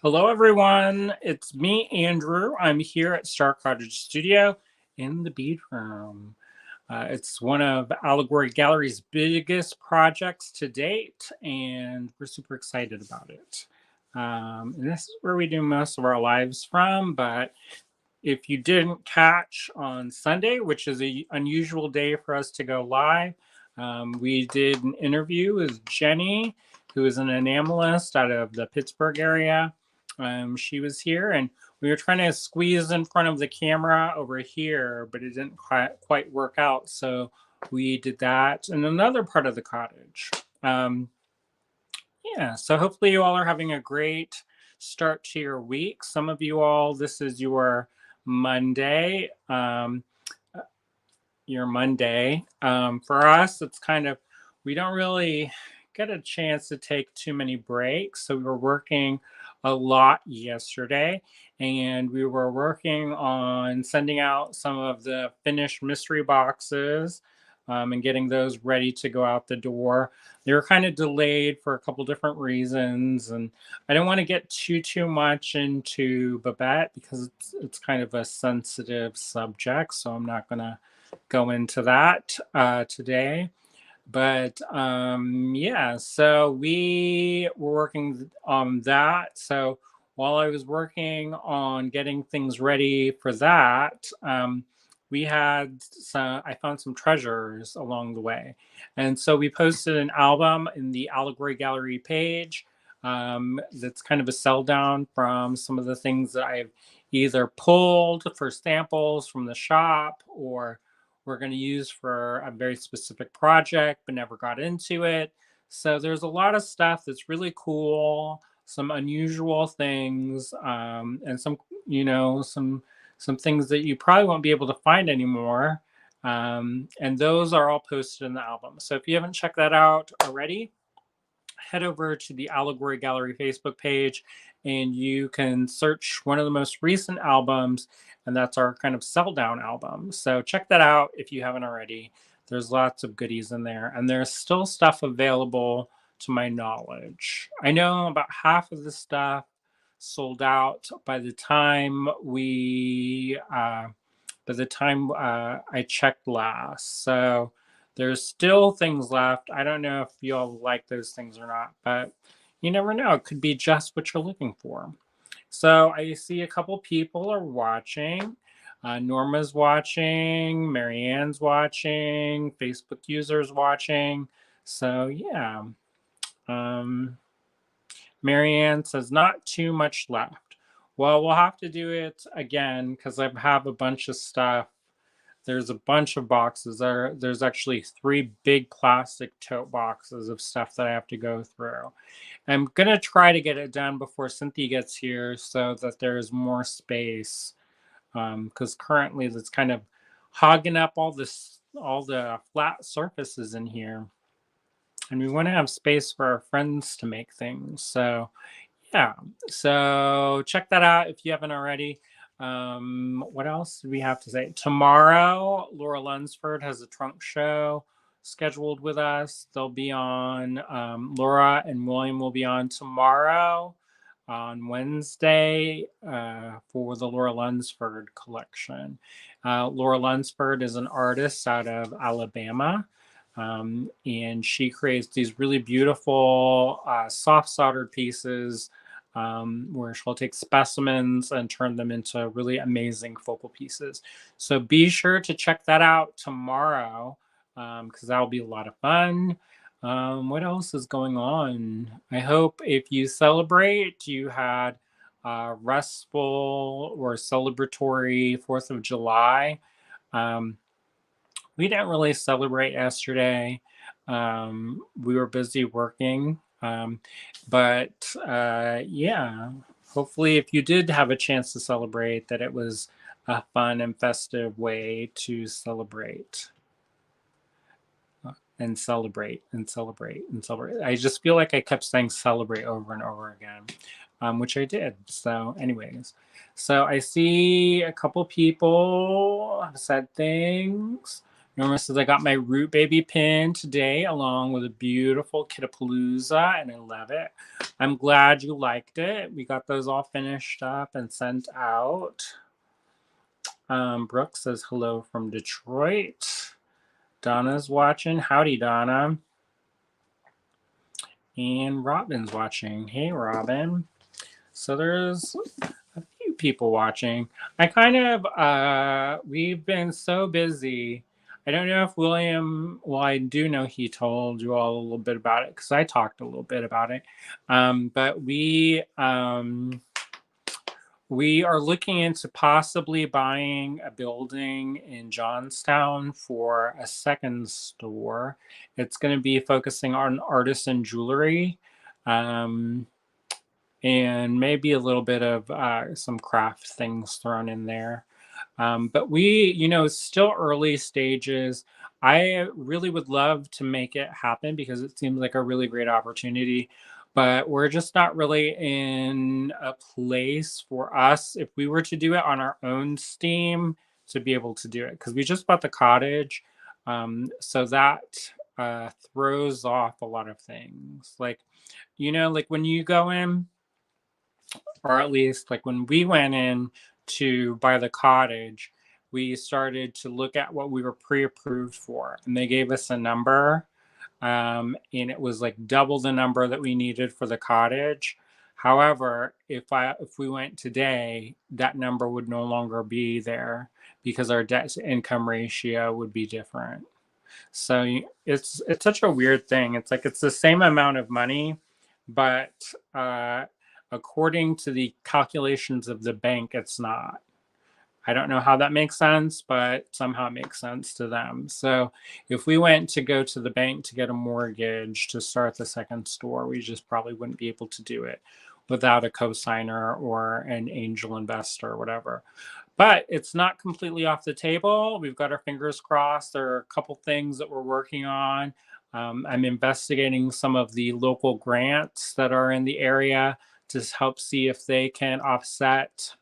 Hello, everyone. It's me, Andrew. I'm here at Star Cottage Studio in the Bead Room. It's one of Allegory Gallery's biggest projects to date, and we're super excited about it. And this is where we do most of our lives from, but if you didn't catch on Sunday, which is an unusual day for us to go live, we did an interview with Jenny, who is an enamelist out of the Pittsburgh area. She was here, and we were trying to squeeze in front of the camera over here, but it didn't quite work out. So we did that in another part of the cottage. Yeah, so hopefully you all are having a great start to your week. Some of you all, this is Monday. Your Monday. For us, it's kind of, we don't really get a chance to take too many breaks. So we were working a lot yesterday, and we were working on sending out some of the finished mystery boxes and getting those ready to go out the door. They were kind of delayed for a couple different reasons, and I don't want to get too much into Babette because it's kind of a sensitive subject, so I'm not going to go into that today. But yeah, so we were working on that. So while I was working on getting things ready for that, I found some treasures along the way. And so we posted an album in the Allegory Gallery page. That's kind of a sell down from some of the things that I've either pulled for samples from the shop, or we're going to use for a very specific project but never got into it. So there's a lot of stuff that's really cool, some unusual things, and some things that you probably won't be able to find anymore. And those are all posted in the album. So if you haven't checked that out already, head over to the Allegory Gallery Facebook page and you can search one of the most recent albums, and that's our kind of sell down album. So check that out if you haven't already. There's lots of goodies in there, and there's still stuff available to my knowledge. I know about half of the stuff sold out by the time I checked last. So there's still things left. I don't know if you'll like those things or not, but you never know. It could be just what you're looking for. So I see a couple people are watching. Norma's watching, Marianne's watching, Facebook users watching. So yeah. Um, Marianne says not too much left. Well, we'll have to do it again because I have a bunch of stuff. There's a bunch of boxes. There's actually 3 big plastic tote boxes of stuff that I have to go through. I'm gonna try to get it done before Cynthia gets here so that there is more space. Because currently that's kind of hogging up all the flat surfaces in here. And we want to have space for our friends to make things. So yeah, so check that out if you haven't already. What else do we have to say? Tomorrow, Laura Lunsford has a trunk show scheduled with us. They'll be on, Laura and William will be on tomorrow on Wednesday for the Laura Lunsford collection. Laura Lunsford is an artist out of Alabama. And she creates these really beautiful soft soldered pieces where she'll take specimens and turn them into really amazing focal pieces. So be sure to check that out tomorrow because that'll be a lot of fun. What else is going on? I hope if you celebrate, you had a restful or celebratory 4th of July. We didn't really celebrate yesterday. We were busy working. But yeah, hopefully, if you did have a chance to celebrate, that it was a fun and festive way to celebrate and celebrate and celebrate and celebrate. I just feel like I kept saying celebrate over and over again, which I did. So, anyways, so I see a couple people have said things. Norma says, I got my Root Baby pin today along with a beautiful Kittapalooza, and I love it. I'm glad you liked it. We got those all finished up and sent out. Brooke says, hello from Detroit. Donna's watching. Howdy, Donna. And Robin's watching. Hey, Robin. So there's a few people watching. We've been so busy. I don't know if William, well, I do know he told you all a little bit about it because I talked a little bit about it. But we are looking into possibly buying a building in Johnstown for a second store. It's going to be focusing on artisan jewelry. Um, and maybe a little bit of some craft things thrown in there. But still early stages. I really would love to make it happen because it seems like a really great opportunity. But we're just not really in a place for us, if we were to do it on our own steam, to be able to do it. Because we just bought the cottage. So that throws off a lot of things. Like when you go in, or at least like when we went in to buy the cottage, we started to look at what we were pre-approved for, and they gave us a number, and it was like double the number that we needed for the cottage. However, if we went today, that number would no longer be there because our debt to income ratio would be different. So it's such a weird thing. It's like it's the same amount of money, but according to the calculations of the bank, it's not. I don't know how that makes sense, but somehow it makes sense to them. So if we went to go to the bank to get a mortgage to start the second store, we just probably wouldn't be able to do it without a cosigner or an angel investor or whatever. But it's not completely off the table. We've got our fingers crossed. There are a couple things that we're working on. I'm investigating some of the local grants that are in the area to help see if they can offset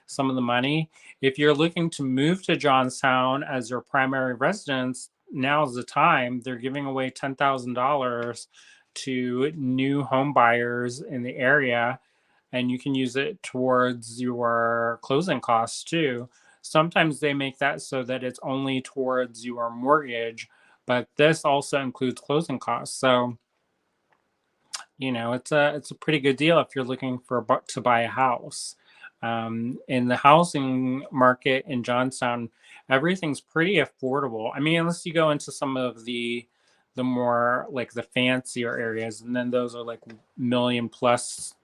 some of the money. If you're looking to move to Johnstown as your primary residence, now's the time. They're giving away $10,000 to new home buyers in the area, and you can use it towards your closing costs too. Sometimes they make that so that it's only towards your mortgage, but this also includes closing costs. So, it's a pretty good deal if you're looking to buy a house. In the housing market in Johnstown, everything's pretty affordable. I mean, unless you go into some of the more like the fancier areas, and then those are like million plus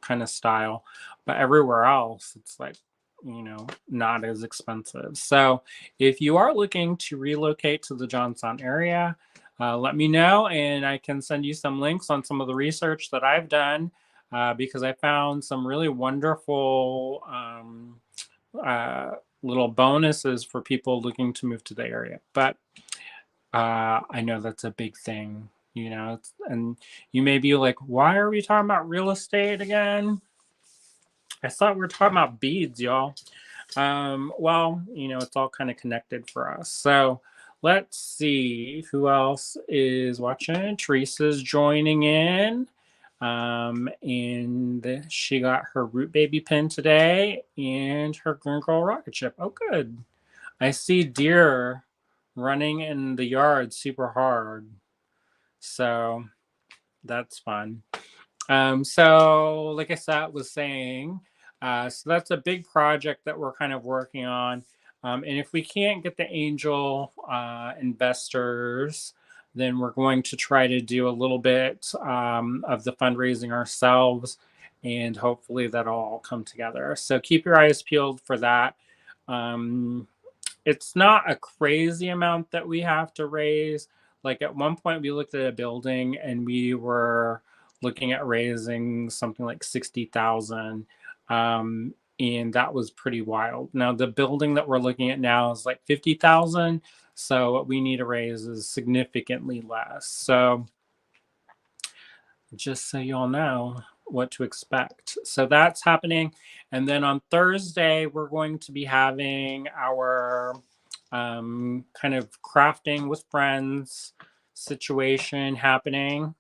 kind of style. But everywhere else, it's like, not as expensive. So if you are looking to relocate to the Johnstown area, let me know and I can send you some links on some of the research that I've done, because I found some really wonderful uh, little bonuses for people looking to move to the area. But I know that's a big thing, and you may be like, why are we talking about real estate again? I thought we were talking about beads, y'all. Well, it's all kind of connected for us. So let's see who else is watching. Teresa's joining in. And she got her Root Baby pin today and her Green Girl rocket ship. Oh, good. I see deer running in the yard super hard. So that's fun. So like I said, was saying, so that's a big project that we're kind of working on. And if we can't get the angel investors, then we're going to try to do a little bit of the fundraising ourselves, and hopefully that'll all come together. So keep your eyes peeled for that. Um, it's not a crazy amount that we have to raise. Like at one point, we looked at a building and we were looking at raising something like 60,000, and that was pretty wild. Now the building that we're looking at now is like 50,000, so what we need to raise is significantly less. So just so you all know what to expect. So that's happening. And then on Thursday, we're going to be having our kind of crafting with friends situation happening.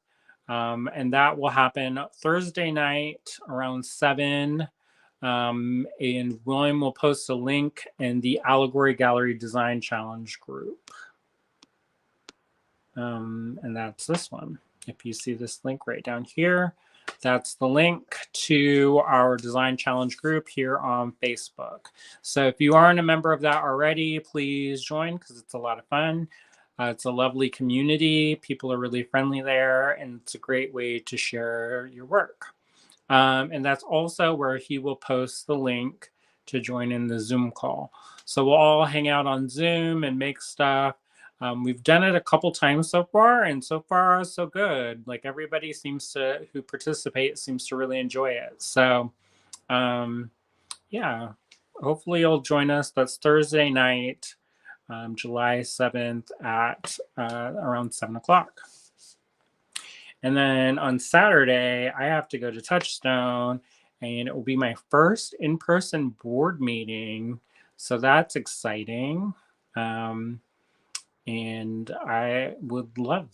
And that will happen Thursday night around 7. And William will post a link in the Allegory Gallery Design Challenge group. And that's this one. If you see this link right down here, that's the link to our design challenge group here on Facebook. So if you aren't a member of that already, please join because it's a lot of fun. It's a lovely community. People are really friendly there, and it's a great way to share your work. And that's also where he will post the link to join in the Zoom call. So we'll all hang out on Zoom and make stuff. We've done it a couple times so far, and so far so good. Like everybody who participates seems to really enjoy it. So yeah, hopefully you'll join us. That's Thursday night, July 7th at around 7 o'clock. And then on Saturday, I have to go to Touchstone, and it will be my first in-person board meeting. So that's exciting. And I would love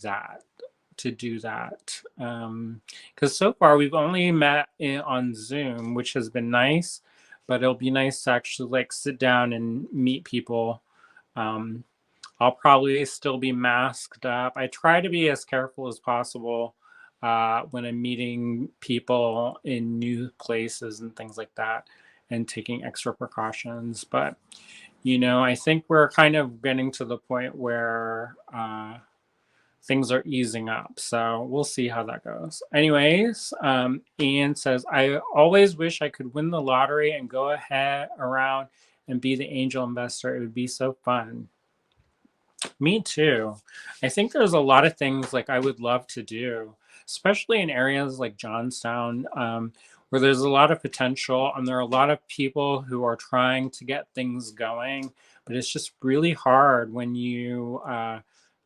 to do that. Because so far we've only met on Zoom, which has been nice, but it'll be nice to actually like sit down and meet people. I'll probably still be masked up. I try to be as careful as possible when I'm meeting people in new places and things like that, and taking extra precautions. But, I think we're kind of getting to the point where things are easing up. So we'll see how that goes. Anyways, Ian says, I always wish I could win the lottery and go ahead around and be the angel investor. It would be so fun. Me too. I think there's a lot of things like I would love to do, especially in areas like Johnstown, where there's a lot of potential and there are a lot of people who are trying to get things going. But it's just really hard when you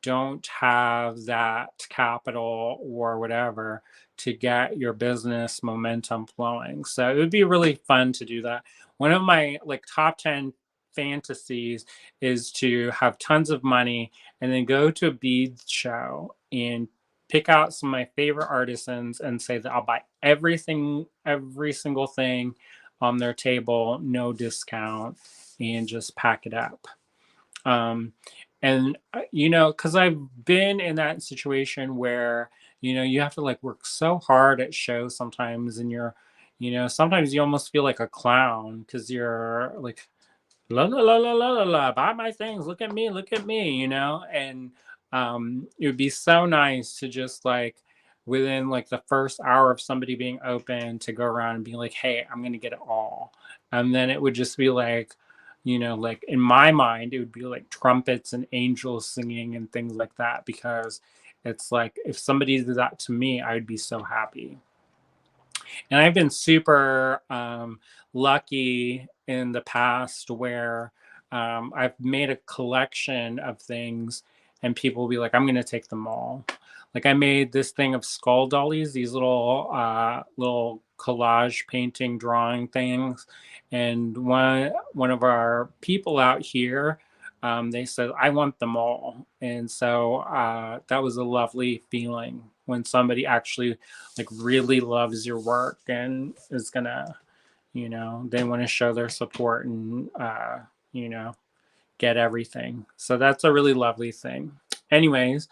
don't have that capital or whatever to get your business momentum flowing. So it would be really fun to do that. One of my like top 10 fantasies is to have tons of money and then go to a bead show and pick out some of my favorite artisans and say that I'll buy everything, every single thing on their table, no discount, and just pack it up. And because I've been in that situation where you have to like work so hard at shows sometimes, and sometimes you almost feel like a clown because you're like, la la la la la la la, buy my things, look at me, and it would be so nice to just like within like the first hour of somebody being open to go around and be like, hey, I'm gonna get it all. And then it would just be like, like in my mind it would be like trumpets and angels singing and things like that, because it's like if somebody did that to me, I would be so happy. And I've been super lucky in the past where I've made a collection of things and people will be like, I'm going to take them all. Like I made this thing of skull dollies, these little collage painting drawing things. And one of our people out here, they said, I want them all. And so that was a lovely feeling when somebody actually like really loves your work and is gonna, they want to show their support and, get everything. So that's a really lovely thing. Anyways,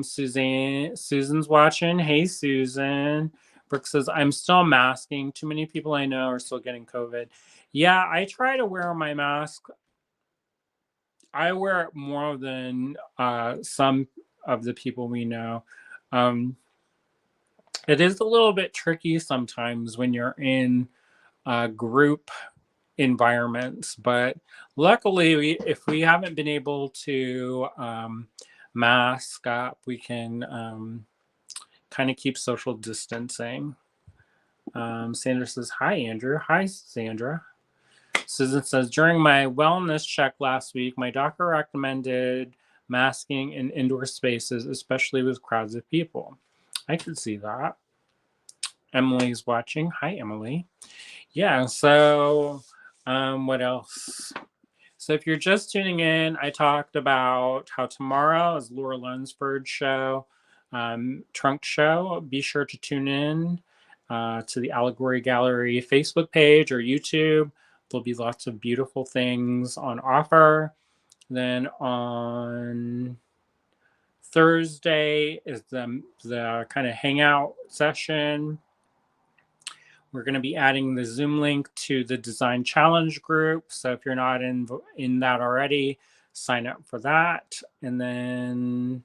Susan's watching. Hey, Susan. Brooke says, I'm still masking. Too many people I know are still getting COVID. Yeah, I try to wear my mask. I wear it more than some of the people we know. It is a little bit tricky sometimes when you're in group environments, but luckily, if we haven't been able to mask up, we can kind of keep social distancing. Sandra says, hi, Andrew. Hi, Sandra. Susan says, during my wellness check last week, my doctor recommended masking in indoor spaces, especially with crowds of people. I could see that. Emily's watching. Hi, Emily. Yeah, so what else? So if you're just tuning in, I talked about how tomorrow is Laura Lunsford's show, Trunk Show. Be sure to tune in to the Allegory Gallery Facebook page or YouTube. There'll be lots of beautiful things on offer. Then on Thursday is the kind of hangout session. We're going to be adding the Zoom link to the Design Challenge group. So if you're not in that already, sign up for that. And then,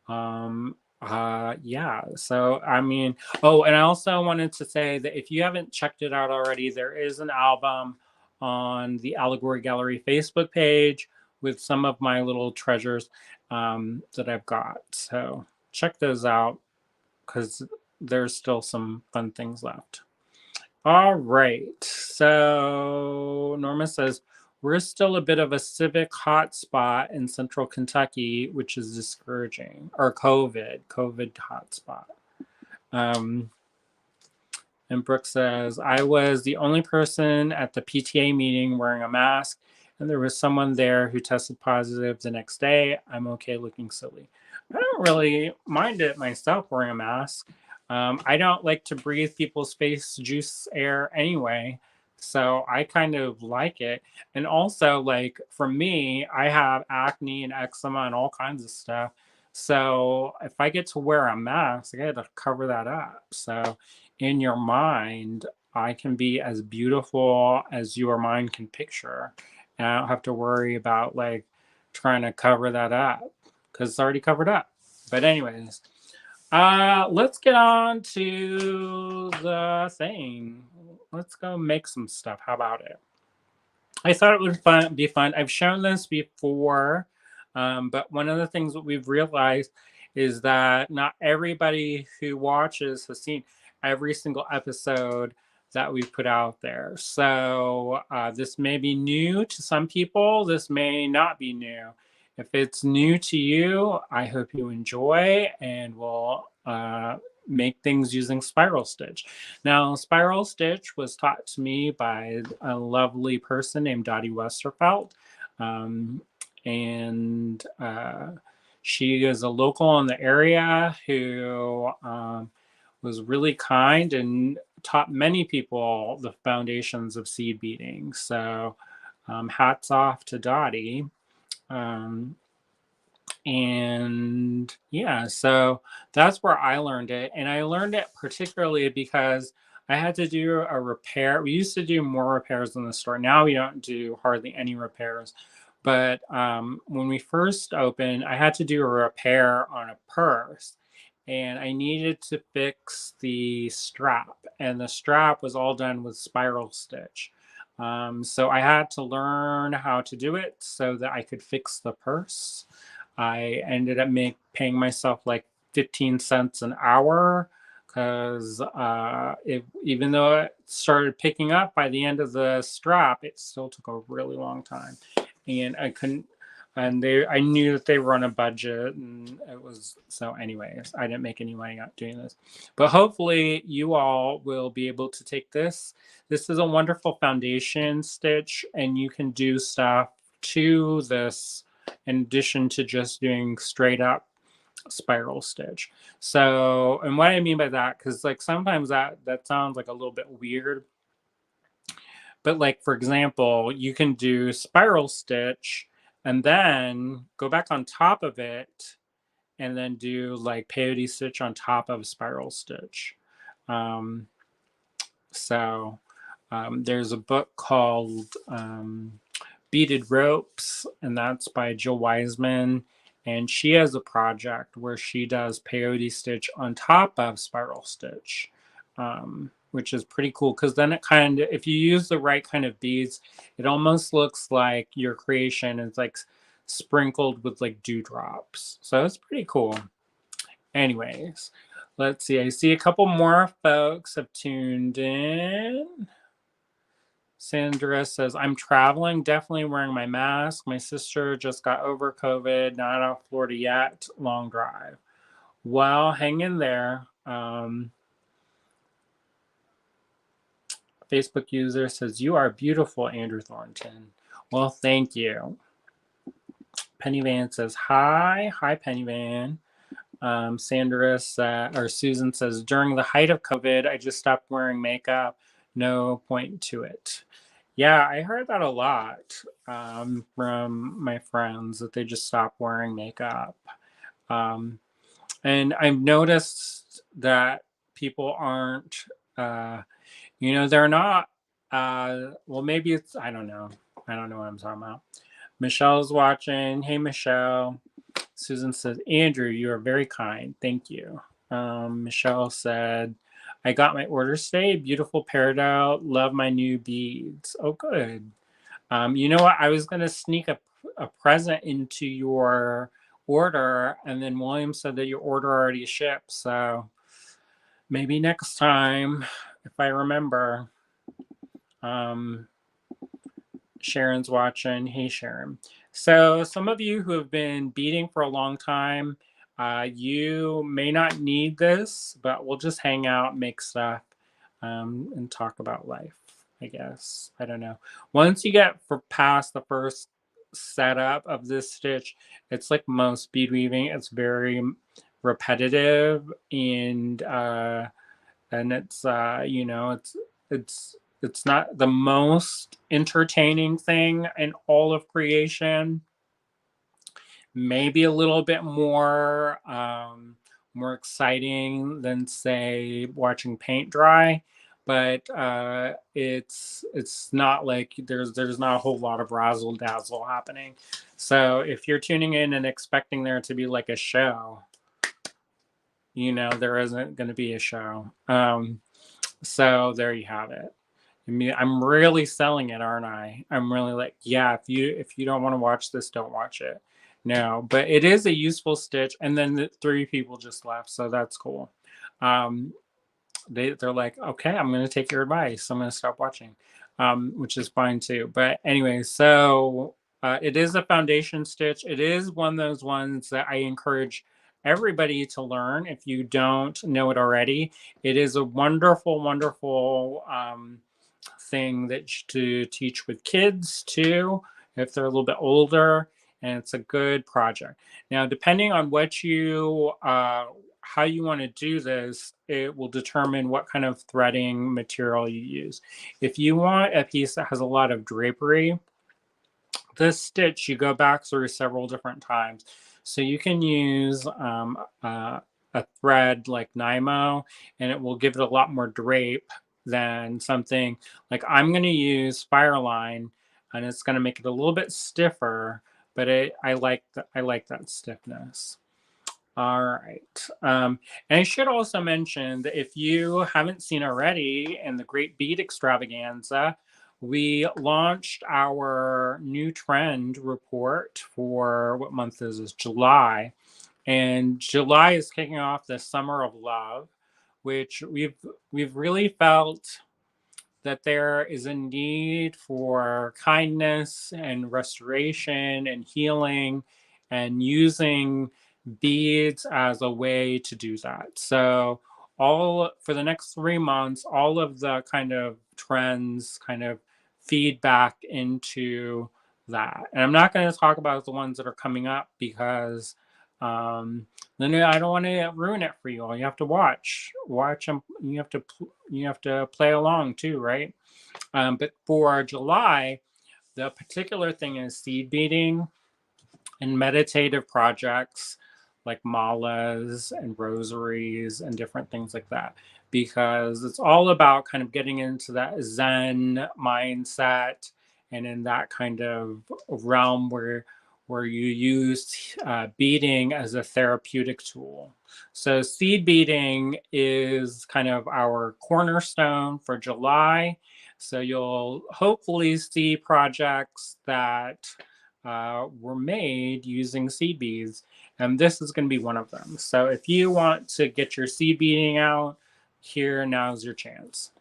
yeah. So I mean, oh, and I also wanted to say that if you haven't checked it out already, there is an album on the Allegory Gallery Facebook page with some of my little treasures that I've got. So check those out because there's still some fun things left. All right. So Norma says, we're still a bit of a civic hotspot in central Kentucky, which is discouraging. Or COVID hotspot. And Brooke says, I was the only person at the PTA meeting wearing a mask, and there was someone there who tested positive the next day. I'm okay looking silly. I don't really mind it myself wearing a mask. I don't like to breathe people's face juice air anyway. So I kind of like it. And also, like for me, I have acne and eczema and all kinds of stuff. So if I get to wear a mask, I got to cover that up. So in your mind, I can be as beautiful as your mind can picture. And I don't have to worry about like trying to cover that up because it's already covered up. But anyways, let's get on to the thing. Let's go make some stuff. How about it? I thought it would be fun. I've shown this before, but one of the things that we've realized is that not everybody who watches has seen every single episode that we've put out there. So this may be new to some people. This may not be new. If it's new to you, I hope you enjoy and will make things using spiral stitch. Now, spiral stitch was taught to me by a lovely person named Dottie Westerfeld. And she is a local in the area who was really kind and taught many people the foundations of seed beading. So hats off to Dottie. And yeah, so that's where I learned it. And I learned it particularly because I had to do a repair. We used to do more repairs in the store. Now we don't do hardly any repairs. But when we first opened, I had to do a repair on a purse. And I needed to fix the strap. And the strap was all done with spiral stitch. So I had to learn how to do it so that I could fix the purse. I ended up paying myself like 15 cents an hour because even though it started picking up by the end of the strap, it still took a really long time. And I couldn't, and I knew that they were on a budget, and it was, so anyways, I didn't make any money out doing this. But hopefully you all will be able to take this. This is a wonderful foundation stitch, and you can do stuff to this in addition to just doing straight up spiral stitch. So, and what I mean by that, because like sometimes that sounds like a little bit weird, but like for example, you can do spiral stitch and then go back on top of it and then do like peyote stitch on top of spiral stitch. So there's a book called Beaded Ropes, and that's by Jill Wiseman. And she has a project where she does peyote stitch on top of spiral stitch, which is pretty cool because then it kind of, if you use the right kind of beads, it almost looks like your creation is like sprinkled with like dewdrops. So it's pretty cool. Anyways, let's see. I see a couple more folks have tuned in. Sandra says, I'm traveling, definitely wearing my mask. My sister just got over COVID, not out of Florida yet. Long drive. Well, hang in there. Facebook user says, you are beautiful, Andrew Thornton. Well, thank you. Penny Van says hi. Hi, Penny Van. Sandra or Susan says, during the height of COVID, I just stopped wearing makeup. No point to it. Yeah, I heard that a lot from my friends that they just stopped wearing makeup. Um, and I've noticed that people aren't, uh, they're not, well, maybe it's, I don't know. I don't know what I'm talking about. Michelle's watching. Hey, Michelle. Susan says, Andrew, you are very kind. Thank you. Michelle said, I got my order today. Beautiful paired out. Love my new beads. Oh, good. You know what? I was going to sneak a present into your order, and then William said that your order already shipped. So maybe next time, if I remember. Um, Sharon's watching. Hey, Sharon. So, some of you who have been beading for a long time, you may not need this, but we'll just hang out, make stuff, and talk about life, I guess. I don't know. Once you get past the first setup of this stitch, it's like most bead weaving, it's very repetitive and it's it's it's not the most entertaining thing in all of creation. Maybe a little bit more exciting than say watching paint dry, but it's not like there's not a whole lot of razzle dazzle happening. So if you're tuning in and expecting there to be like a show, there isn't going to be a show. So there you have it. I mean, I'm really selling it, aren't I? I'm really like, yeah, if you don't want to watch this, don't watch it. No, but it is a useful stitch. And then the three people just left, so that's cool. Um, they're like, okay, I'm going to take your advice. I'm going to stop watching, which is fine too. But anyway, so it is a foundation stitch. It is one of those ones that I encourage everybody to learn if you don't know it already. It is a wonderful, wonderful thing that to teach with kids too, if they're a little bit older, and it's a good project. Now, depending on what you how you want to do this, it will determine what kind of threading material you use. If you want a piece that has a lot of drapery, this stitch you go back through several different times. So you can use a thread like Nymo, and it will give it a lot more drape than something like I'm going to use Fireline, and it's going to make it a little bit stiffer. But I like that stiffness. All right. And I should also mention that if you haven't seen already in the Great Bead Extravaganza, we launched our new trend report for what month is this? July. And July is kicking off the Summer of Love, which we've really felt that there is a need for kindness and restoration and healing and using beads as a way to do that. So all for the next 3 months, all of the kind of trends kind of feed back into that. And I'm not going to talk about the ones that are coming up because then I don't want to ruin it for you all. You have to watch them. You have to play along too, right? But for July, the particular thing is seed beading and meditative projects like malas and rosaries and different things like that, because it's all about kind of getting into that Zen mindset and in that kind of realm where you use beading as a therapeutic tool. So seed beading is kind of our cornerstone for July. So you'll hopefully see projects that were made using seed beads, and this is going to be one of them. So if you want to get your seed beading out, now's your chance.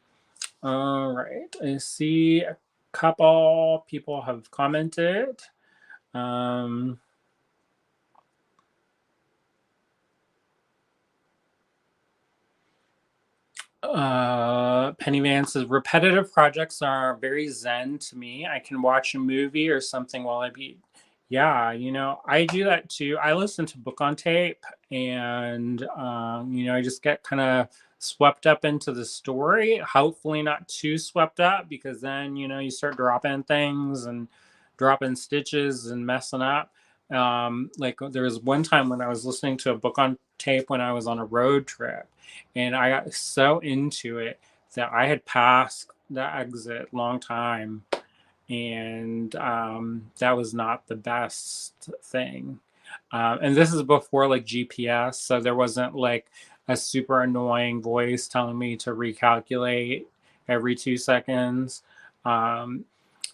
All right, I see a couple people have commented. Um, Penny Van says repetitive projects are very zen to me. I can watch a movie or something while I beat. Yeah, I do that too. I listen to book on tape, and I just get kind of swept up into the story. Hopefully, not too swept up, because then you start dropping things and dropping stitches and messing up. Like there was one time when I was listening to a book on tape when I was on a road trip, and I got so into it that I had passed the exit long time, and that was not the best thing. And this is before like GPS, so there wasn't like a super annoying voice telling me to recalculate every 2 seconds. Um,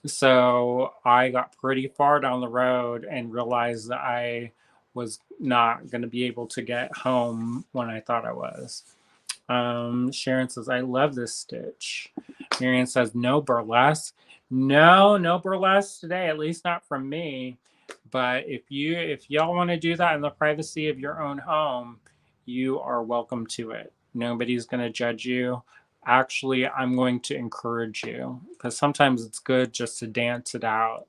so I got pretty far down the road and realized that I was not going to be able to get home when I thought I was. Sharon says, I love this stitch. Marianne says, no burlesque. No, no burlesque today, at least not from me. But if y'all want to do that in the privacy of your own home, you are welcome to it. Nobody's going to judge you. Actually, I'm going to encourage you, because sometimes it's good just to dance it out.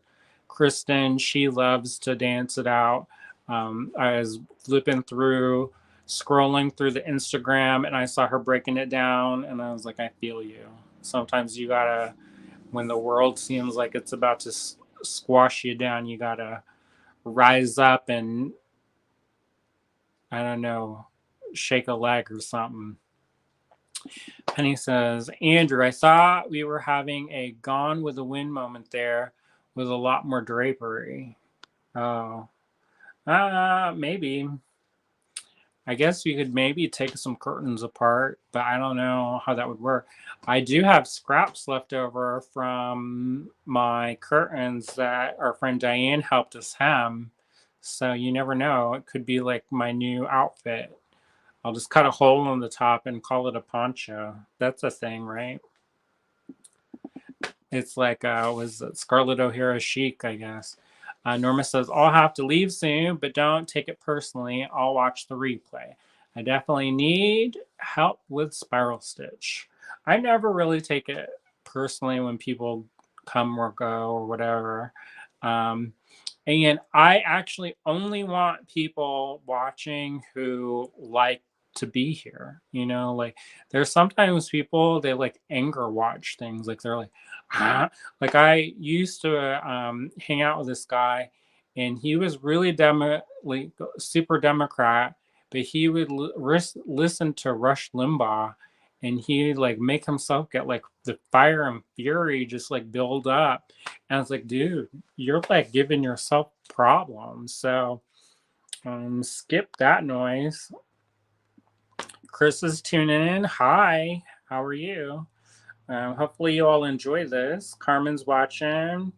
Kristen, she loves to dance it out. I was flipping through, scrolling through the Instagram, and I saw her breaking it down, and I was like, I feel you. Sometimes you gotta, when the world seems like it's about to squash you down, you gotta rise up and, I don't know, shake a leg or something. Penny says, Andrew, I thought we were having a Gone with the Wind moment there with a lot more drapery. Oh, maybe. I guess you could maybe take some curtains apart, but I don't know how that would work. I do have scraps left over from my curtains that our friend Diane helped us hem. So you never know. It could be like my new outfit. I'll just cut a hole in the top and call it a poncho. That's a thing, right? It's like was it Scarlett O'Hara chic, I guess. Norma says, I'll have to leave soon, but don't take it personally. I'll watch the replay. I definitely need help with spiral stitch. I never really take it personally when people come or go or whatever. Um, and I actually only want people watching who like to be here. Like there's sometimes people, they like anger watch things. Like they're like, huh? Like I used to hang out with this guy, and he was really like super Democrat, but he would listen to Rush Limbaugh, and he like make himself get like the fire and fury just like build up. And I was like, dude, you're like giving yourself problems. So skip that noise. Chris is tuning in. Hi, how are you? Hopefully you all enjoy this. Carmen's watching.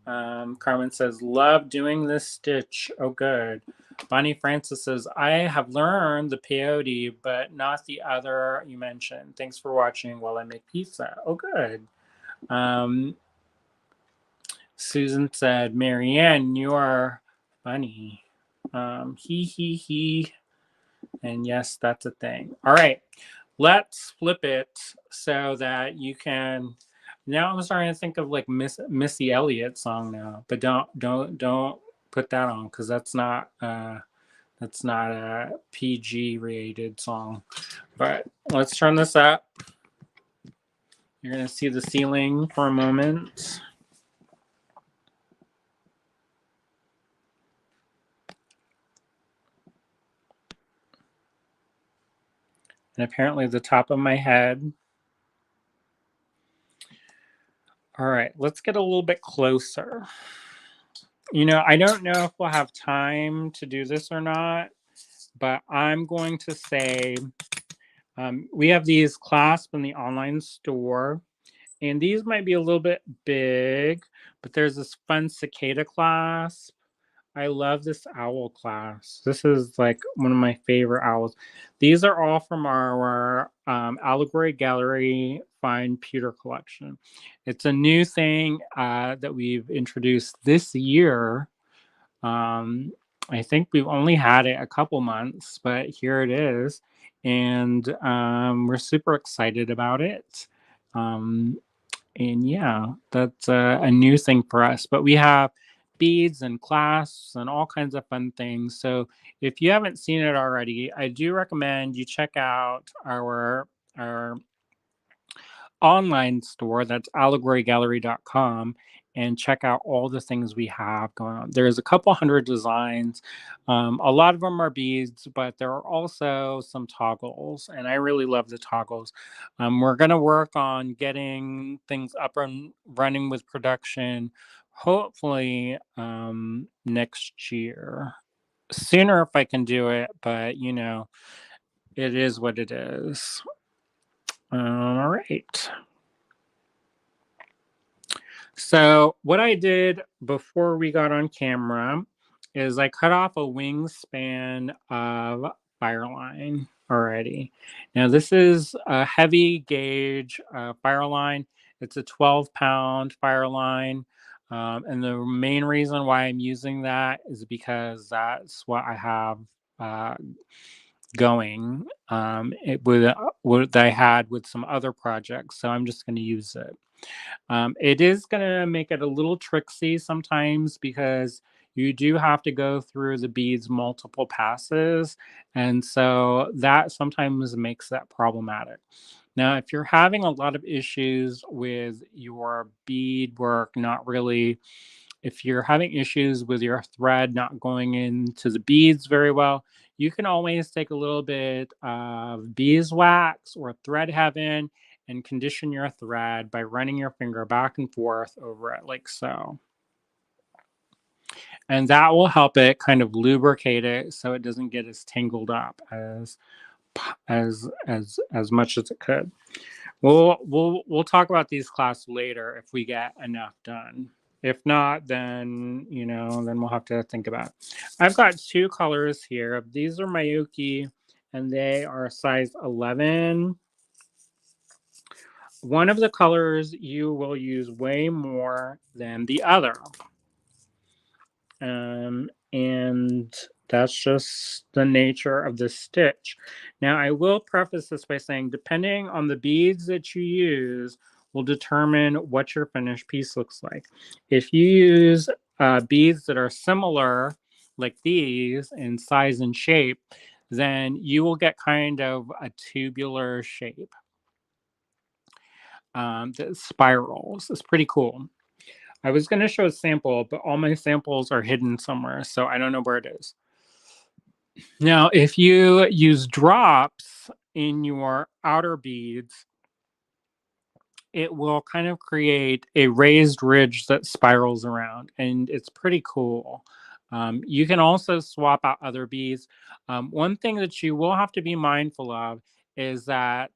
Carmen says, love doing this stitch. Oh, good. Bonnie Francis says, I have learned the peyote, but not the other you mentioned. Thanks for watching while I make pizza. Oh, good. Susan said, Marianne, you are funny. He. And yes, that's a thing. All right, let's flip it so that you can. Now I'm starting to think of like Missy Elliott song now, but don't put that on, because that's not a PG rated song. But let's turn this up. You're gonna see the ceiling for a moment. And apparently the top of my head. All right, let's get a little bit closer. I don't know if we'll have time to do this or not, but I'm going to say we have these clasps in the online store, and these might be a little bit big, but there's this fun cicada clasp. I love this owl class. This is like one of my favorite owls. These are all from our Allegory Gallery Fine Pewter collection. It's a new thing that we've introduced this year. I think we've only had it a couple months, but here it is. and we're super excited about it. Um, and yeah, that's a new thing for us. But we have beads and clasps and all kinds of fun things. So if you haven't seen it already, I do recommend you check out our online store. That's allegorygallery.com, and check out all the things we have going on. There's a couple hundred designs. A lot of them are beads, but there are also some toggles, and I really love the toggles. We're going to work on getting things up and running with production, hopefully next year. Sooner if I can do it, but it is what it is. All right. So what I did before we got on camera is I cut off a wingspan of fireline already. Now this is a heavy gauge fireline. It's a 12-pound fireline. And the main reason why I'm using that is because that's what I have uh, going with what I had with some other projects. So I'm just going to use it. It is going to make it a little tricksy sometimes because you do have to go through the beads multiple passes. And so that sometimes makes that problematic. Now, if you're having a lot of issues with your bead work, not really, if you're having issues with your thread not going into the beads very well, you can always take a little bit of beeswax or thread heaven and condition your thread by running your finger back and forth over it like so. And that will help it kind of lubricate it so it doesn't get as tangled up as much as it could. We'll talk about these classes later if we get enough done. If not, then then we'll have to think about it. I've got two colors here. These are Mayuki, and they are size 11. One of the colors you will use way more than the other. And that's just the nature of the stitch. Now, I will preface this by saying, depending on the beads that you use, will determine what your finished piece looks like. If you use beads that are similar, like these, in size and shape, then you will get kind of a tubular shape that spirals. It's pretty cool. I was going to show a sample, but all my samples are hidden somewhere, so I don't know where it is. Now, if you use drops in your outer beads, it will kind of create a raised ridge that spirals around, and it's pretty cool. You can also swap out other beads. One thing that you will have to be mindful of is that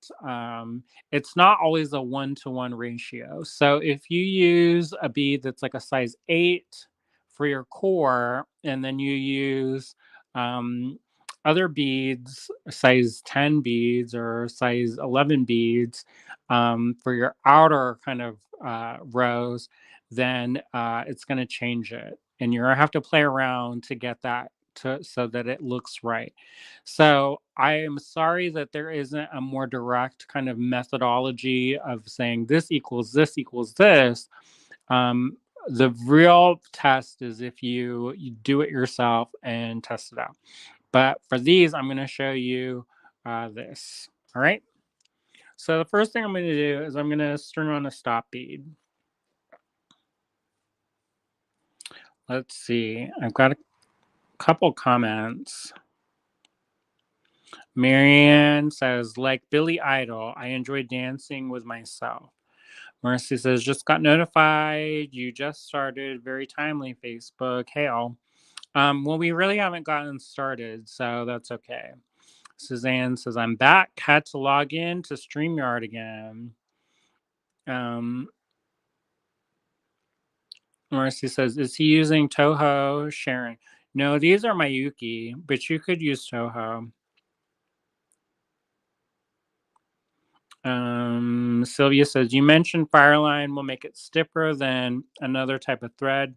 it's not always a 1-to-1 ratio. So if you use a bead that's like a size 8 for your core, and then you use other beads, size 10 beads or size 11 beads, for your outer kind of rows, then it's going to change it. And you're going to have to play around to get that so that it looks right. So I am sorry that there isn't a more direct kind of methodology of saying this equals this equals this. Um, the real test is if you do it yourself and test it out. But for these, I'm going to show you this. All right. So the first thing I'm going to do is I'm going to string on a stop bead. Let's see. I've got a couple comments. Marianne says, like Billy Idol, I enjoy dancing with myself. Mercy says, just got notified. You just started. Very timely, Facebook. Hail. Well, we really haven't gotten started, so that's okay. Suzanne says, I'm back. Had to log in to StreamYard again. Marcy says, is he using Toho? Sharon. No, these are Mayuki, but you could use Toho. Sylvia says, you mentioned Fireline will make it stiffer than another type of thread.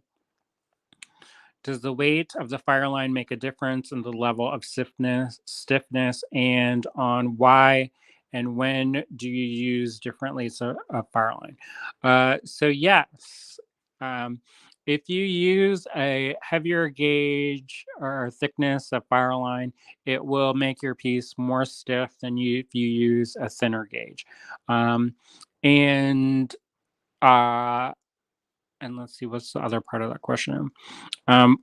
Does the weight of the fire line make a difference in the level of stiffness, and on why and when do you use differently a fire line? So yes, um, if you use a heavier gauge or thickness of fire line, it will make your piece more stiff than if you use a thinner gauge. Um, and uh, and let's see, what's the other part of that question?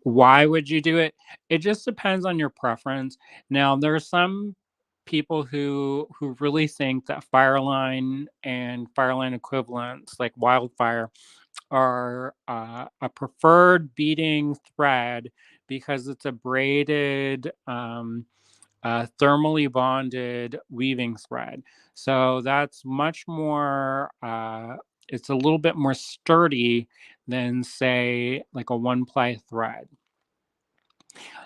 Why would you do it? It just depends on your preference. Now, there are some people who really think that Fireline and Fireline equivalents like Wildfire are a preferred beading thread because it's a braided, thermally bonded weaving thread. So that's much more. It's a little bit more sturdy than, say, like a one ply thread.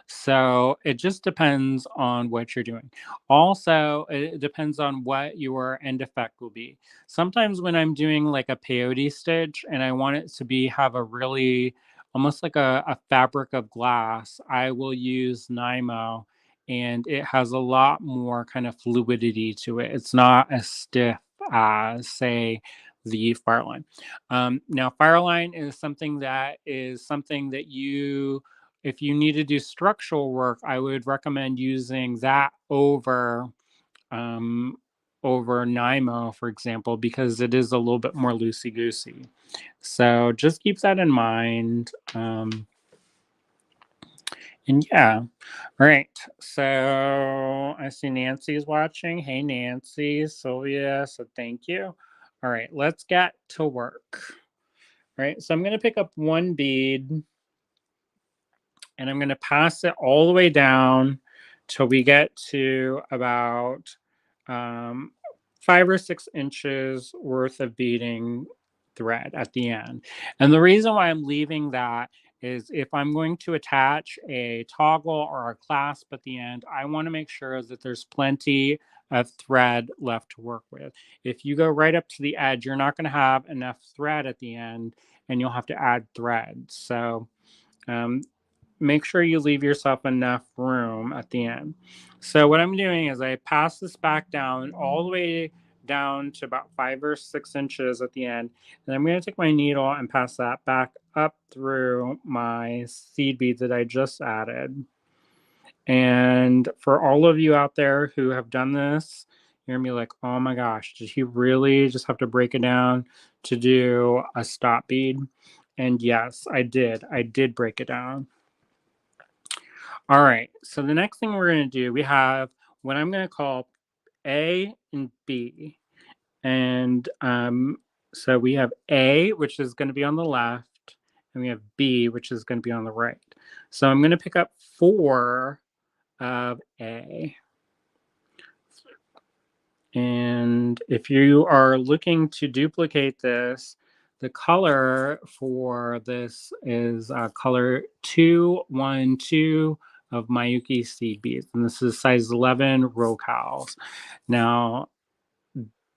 So it just depends on what you're doing. Also, it depends on what your end effect will be. Sometimes when I'm doing like a peyote stitch and I want it to be have a really almost like a fabric of glass, I will use Nymo, and it has a lot more kind of fluidity to it. It's not as stiff as, say, the Fireline. Now, Fireline is something that you, if you need to do structural work, I would recommend using that um, over Nymo, for example, because it is a little bit more loosey goosey. So just keep that in mind. And yeah, all right. So I see Nancy's watching. Hey, Nancy, Sylvia. So thank you. All right, let's get to work. All right, so I'm going to pick up one bead and I'm going to pass it all the way down till we get to about um, 5 or 6 inches worth of beading thread at the end. And the reason why I'm leaving that is if I'm going to attach a toggle or a clasp at the end, I want to make sure that there's plenty of thread left to work with. If you go right up to the edge, you're not going to have enough thread at the end and you'll have to add thread. So um, make sure you leave yourself enough room at the end. So what I'm doing is I pass this back down all the way down to about 5 or 6 inches at the end. And I'm going to take my needle and pass that back up through my seed beads that I just added. And for all of you out there who have done this, you're gonna be like, oh my gosh, did he really just have to break it down to do a stop bead? And yes, I did. I did break it down. All right. So the next thing we're going to do, we have what I'm going to call A and B. And so we have A, which is going to be on the left, and we have B, which is going to be on the right. So I'm going to pick up 4 of A. And if you are looking to duplicate this, the color for this is color 212 of Mayuki seed beads. And this is size 11 row cows. Now,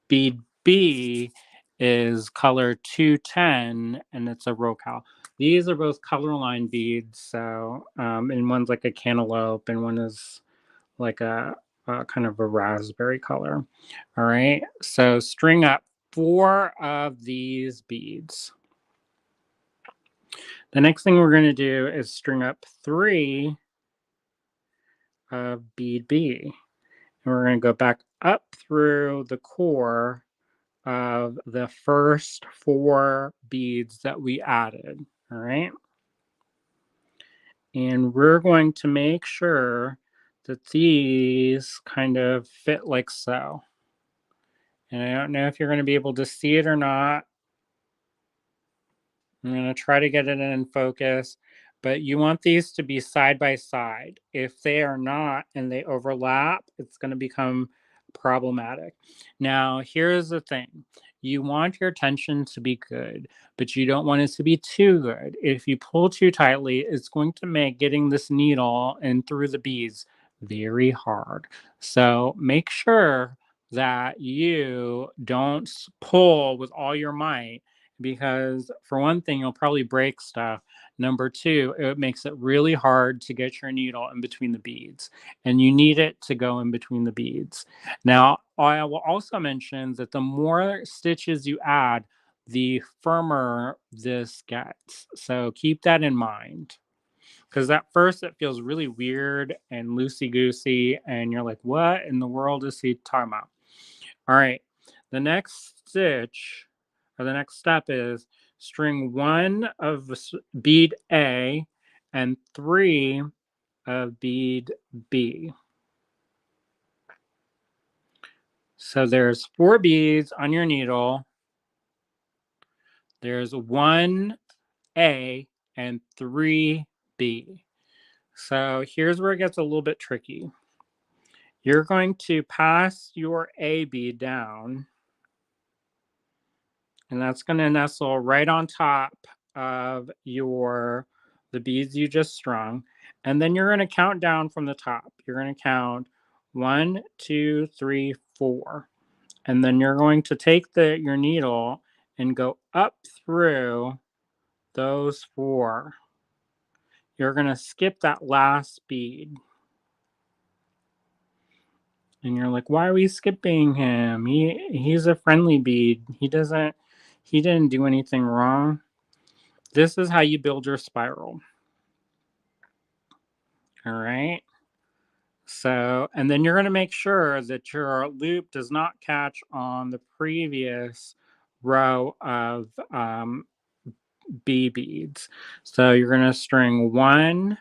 bead B is color 210 and it's a row cow. These are both color line beads. So, and one's like a cantaloupe and one is like a kind of a raspberry color. All right. So string up 4 of these beads. The next thing we're going to do is string up 3 of bead B. And we're going to go back up through the core of the first 4 beads that we added. All right. And we're going to make sure that these kind of fit like so. And I don't know if you're going to be able to see it or not. I'm going to try to get it in focus, but you want these to be side by side. If they are not and they overlap, it's going to become problematic. Now, here's the thing. You want your tension to be good, but you don't want it to be too good. If you pull too tightly, it's going to make getting this needle and through the beads very hard. So make sure that you don't pull with all your might because for one thing, you'll probably break stuff. Number two, it makes it really hard to get your needle in between the beads, and you need it to go in between the beads. Now, I will also mention that the more stitches you add, the firmer this gets. So keep that in mind. Because at first it feels really weird and loosey goosey, and you're like, what in the world is he talking about? All right. The next stitch or the next step is string one of bead A and three of bead B. So there's 4 beads on your needle. There's 1 A and 3 B. So here's where it gets a little bit tricky. You're going to pass your A bead down, and that's going to nestle right on top of the beads you just strung. And then you're going to count down from the top. You're going to count 1, 2, 3, 4. And then you're going to take your needle and go up through those 4. You're going to skip that last bead. And you're like, why are we skipping him? He's a friendly bead. He didn't do anything wrong. This is how you build your spiral. All right. So, and then you're going to make sure that your loop does not catch on the previous row of B beads. So you're going to string 1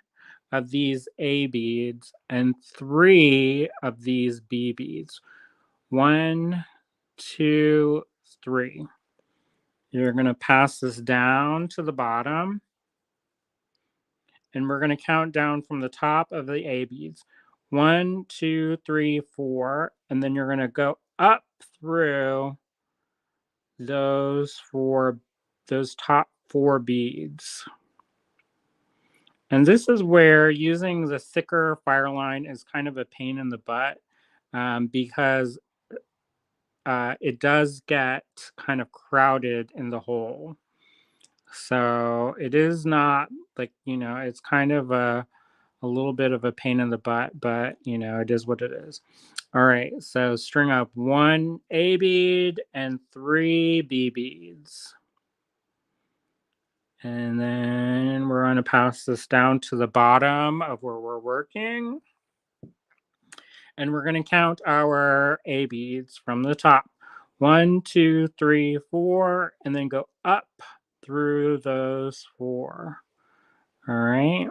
of these A beads and 3 of these B beads. 1, 2, 3. You're going to pass this down to the bottom, and we're going to count down from the top of the A beads. 1, 2, 3, 4, and then you're going to go up through those top 4 beads. And this is where using the thicker fire line is kind of a pain in the butt, because it does get kind of crowded in the hole. So it is not like, it's kind of a little bit of a pain in the butt, but it is what it is. All right, so string up 1 A bead and 3 B beads. And then we're going to pass this down to the bottom of where we're working. And we're going to count our A beads from the top. 1, 2, 3, 4, and then go up through those 4. All right.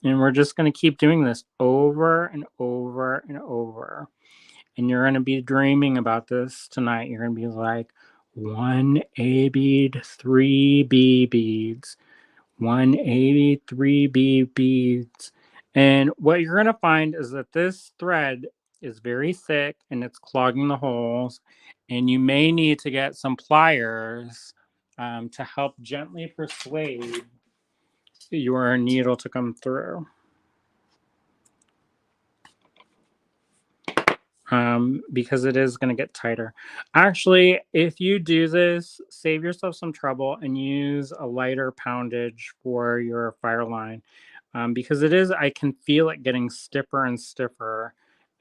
And we're just going to keep doing this over and over and over. And you're going to be dreaming about this tonight. You're going to be like, 1 A bead, 3 B beads, 1 A bead, 3 B beads. And what you're going to find is that this thread is very thick and it's clogging the holes. And you may need to get some pliers to help gently persuade your needle to come through. Because it is going to get tighter. Actually, if you do this, save yourself some trouble and use a lighter poundage for your fire line, because I can feel it getting stiffer and stiffer,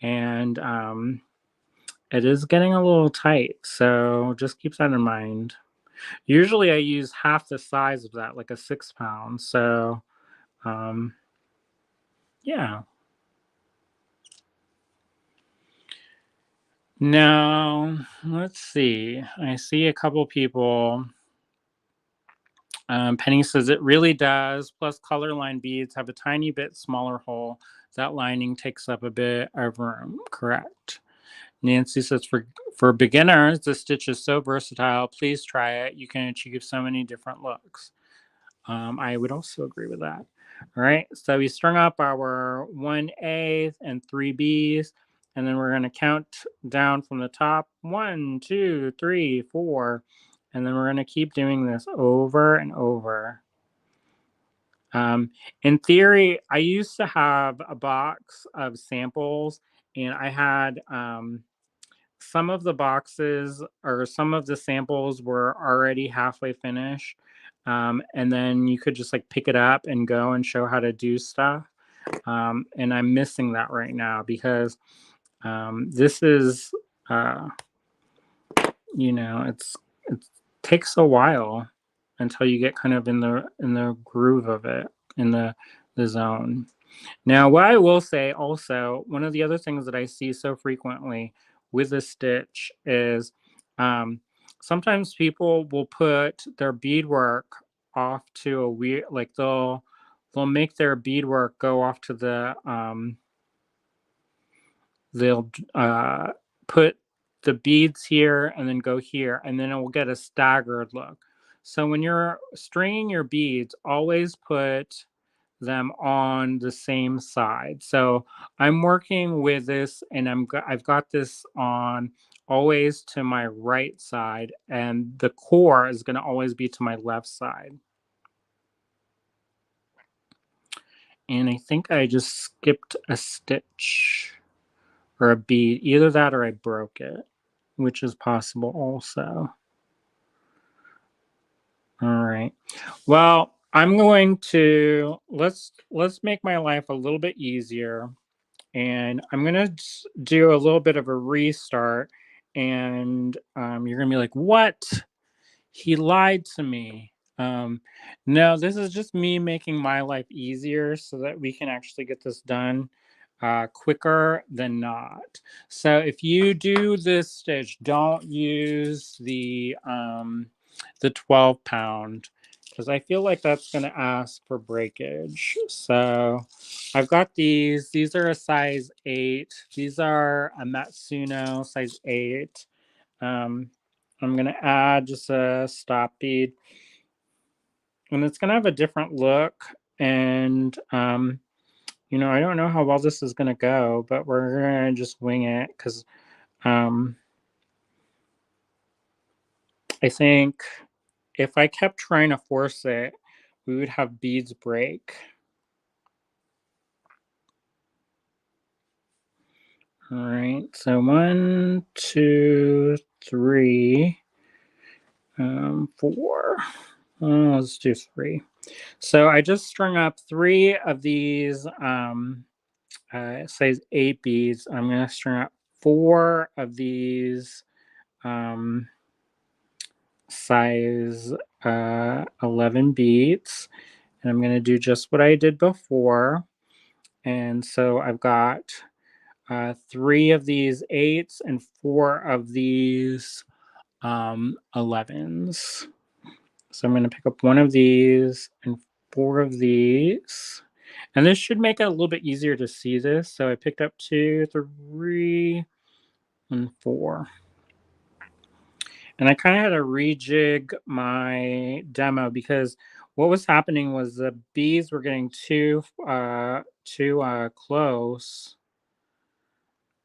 and it is getting a little tight. So just keep that in mind. Usually I use half the size of that, like a 6-pound. So yeah. Now, let's see. I see a couple people. Penny says it really does. Plus, color line beads have a tiny bit smaller hole. That lining takes up a bit of room. Correct. Nancy says for beginners, the stitch is so versatile. Please try it. You can achieve so many different looks. I would also agree with that. All right, so we strung up our 1A and 3 Bs, and then we're going to count down from the top. 1, 2, 3, 4, and then we're going to keep doing this over and over. In theory, I used to have a box of samples, and I had some of the boxes or some of the samples were already halfway finished. And then you could just like pick it up and go and show how to do stuff. And I'm missing that right now because this is, uh, it takes a while until you get kind of in the groove of it, in the zone. Now, what I will say also, one of the other things that I see so frequently with a stitch is um, sometimes people will put their beadwork off to a weird, like they'll make their beadwork go off to they'll put the beads here and then go here, and then it will get a staggered look. So when you're stringing your beads, always put them on the same side. So I'm working with this, and I've got this on always to my right side, and the core is going to always be to my left side. And I think I just skipped a stitch or a bead, either that or I broke it, which is possible also. All right. Well, I'm going to let's make my life a little bit easier, and I'm gonna do a little bit of a restart, and you're gonna be like, "What? He lied to me." No, this is just me making my life easier so that we can actually get this done quicker than not. So if you do this stitch, don't use the 12 pound because I feel like that's going to ask for breakage. So I've got these are a size 8. These are a Matsuno size 8. um, I'm going to add just a stop bead, and it's going to have a different look. And I don't know how well this is going to go, but we're going to just wing it because um, I think if I kept trying to force it, we would have beads break. All right, so 1, 2, 3, 4. Let's do 3. So I just strung up 3 of these size 8 beads. I'm going to string up 4 of these um, size 11 beads. And I'm going to do just what I did before. And so I've got 3 of these 8s and 4 of these 11s. So I'm going to pick up 1 of these and 4 of these. And this should make it a little bit easier to see this. So I picked up 2, 3, and 4. And I kind of had to rejig my demo because what was happening was the bees were getting too close,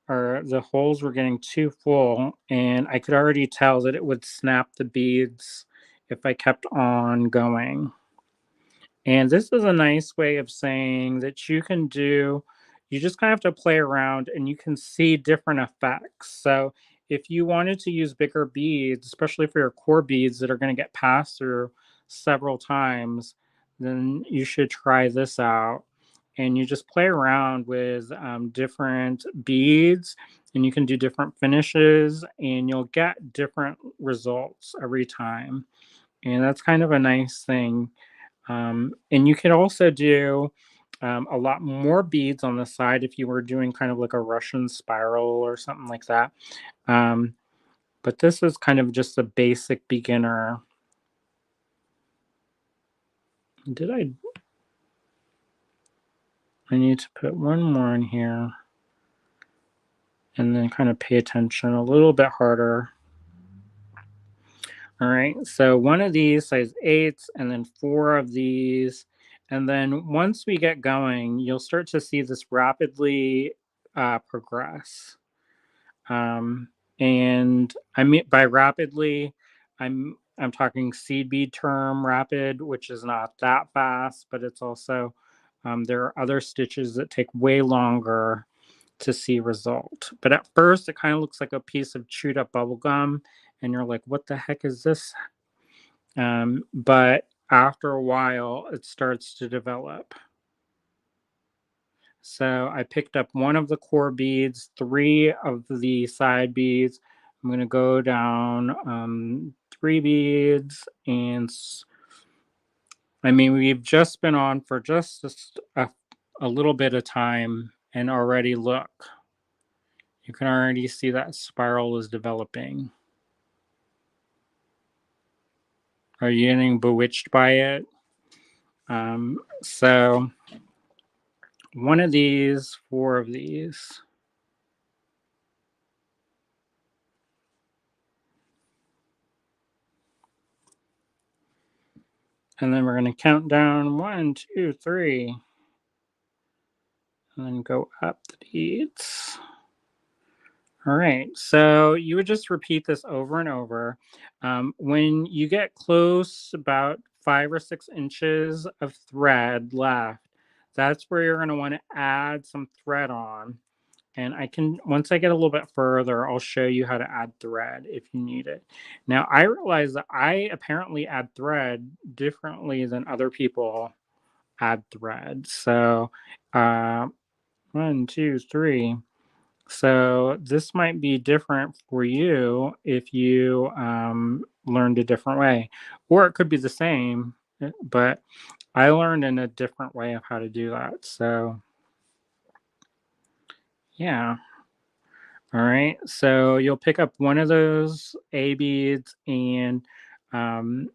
or the holes were getting too full, and I could already tell that it would snap the beads if I kept on going. And this is a nice way of saying that you just kind of have to play around and you can see different effects. So if you wanted to use bigger beads, especially for your core beads that are going to get passed through several times, then you should try this out. And you just play around with different beads, and you can do different finishes, and you'll get different results every time. And that's kind of a nice thing. And you could also do a lot more beads on the side if you were doing kind of like a Russian spiral or something like that. Um, but this is kind of just a basic beginner. Did I need to put one more in here and then kind of pay attention a little bit harder. All right, so 1 of these size 8s and then 4 of these. And then once we get going, you'll start to see this rapidly progress. And I mean by rapidly, I'm talking seed bead term rapid, which is not that fast, but it's also there are other stitches that take way longer. to see result. But at first, it kind of looks like a piece of chewed up bubble gum, and you're like, "What the heck is this?" But after a while, it starts to develop. So I picked up one of the core beads, three of the side beads. I'm going to go down 3 beads. And I mean, we've just been on for just a little bit of time. And already look, you can already see that spiral is developing. Are you getting bewitched by it? So one of these, 4 of these. And then we're going to count down 1, 2, 3. And then go up the beads. All right, so you would just repeat this over and over. When you get close, about 5 or 6 inches of thread left, that's where you're going to want to add some thread on. And I can, once I get a little bit further, I'll show you how to add thread if you need it. Now, I realize that I apparently add thread differently than other people add thread. So, 1, 2, 3. So this might be different for you if you learned a different way, or it could be the same, but I learned in a different way of how to do that. So yeah. All right. So you'll pick up one of those A beads and um,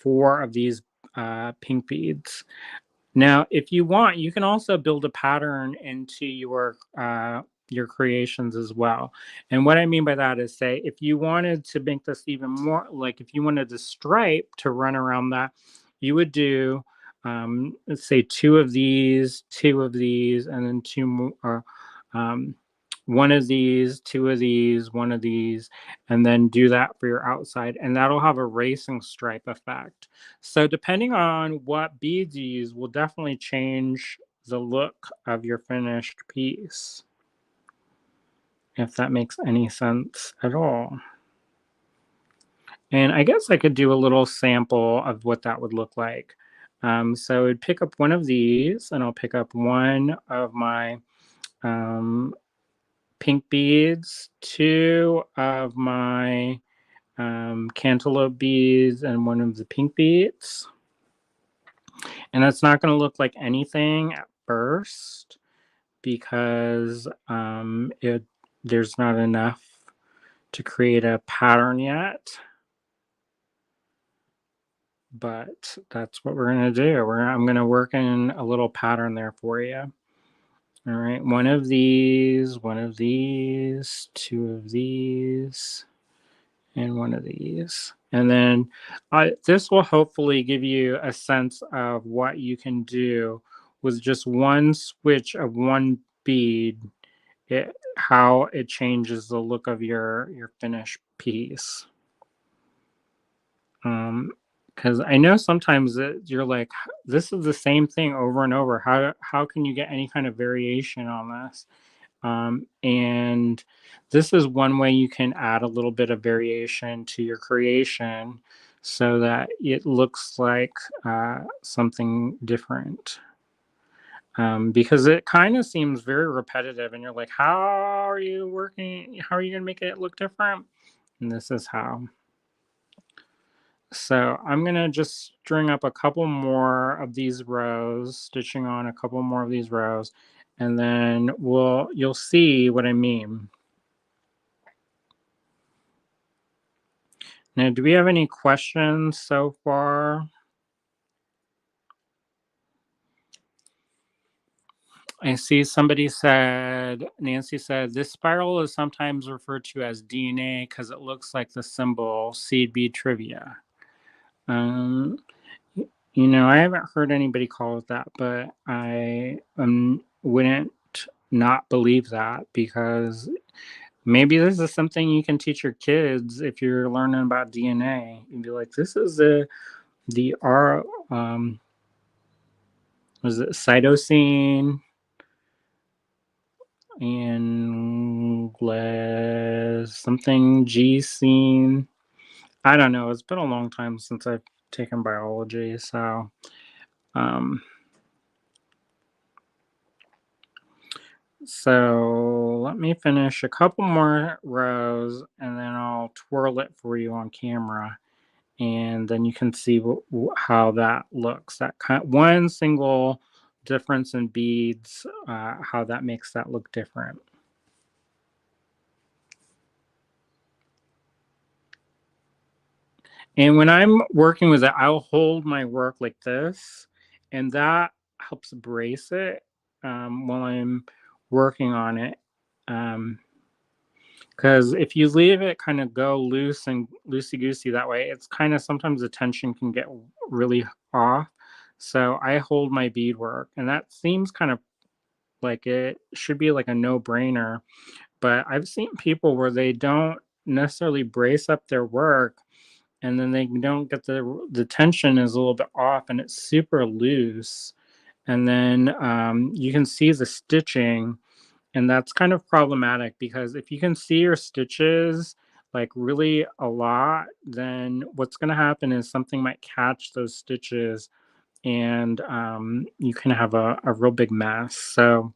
4 of these pink beads. Now, if you want, you can also build a pattern into your creations as well. And what I mean by that is, say, if you wanted to make this even more, like if you wanted the stripe to run around that, you would do, let's say, 2 of these, 2 of these, and then 2 more, or 1 of these, 2 of these, 1 of these, and then do that for your outside, and that'll have a racing stripe effect. So depending on what beads you use will definitely change the look of your finished piece, if that makes any sense at all. And I guess I could do a little sample of what that would look like. So I'd pick up one of these, and I'll pick up one of my um, pink beads, 2 of my cantaloupe beads, and one of the pink beads. And it's not going to look like anything at first because there's not enough to create a pattern yet. But that's what we're going to do. I'm going to work in a little pattern there for you. All right, 1 of these, 1 of these, 2 of these, and 1 of these. And then this will hopefully give you a sense of what you can do with just one switch of one bead, how it changes the look of your finished piece. Because I know sometimes you're like, this is the same thing over and over. How can you get any kind of variation on this? And this is one way you can add a little bit of variation to your creation so that it looks like something different. Because it kind of seems very repetitive, and you're like, how are you working? How are you going to make it look different? And this is how. So I'm going to just string up a couple more of these rows, stitching on a couple more of these rows, and then you'll see what I mean. Now, do we have any questions so far? I see somebody said, Nancy said, this spiral is sometimes referred to as DNA because it looks like the symbol seed bead trivia. I haven't heard anybody call it that, but I wouldn't not believe that, because maybe this is something you can teach your kids if you're learning about DNA. You'd be like, this is the R was it cytosine and something G scene. I don't know. It's been a long time since I've taken biology, so um, so let me finish a couple more rows, and then I'll twirl it for you on camera, and then you can see how that looks. That one single difference in beads, how that makes that look different. And when I'm working with it, I'll hold my work like this, and that helps brace it while I'm working on it. Because if you leave it kind of go loose and loosey goosey that way, it's kind of sometimes the tension can get really off. So I hold my beadwork, and that seems kind of like it should be like a no brainer. But I've seen people where they don't necessarily brace up their work, and then they don't get the tension is a little bit off, and it's super loose. And then you can see the stitching, and that's kind of problematic because if you can see your stitches like really a lot, then what's going to happen is something might catch those stitches, and you can have a real big mess. So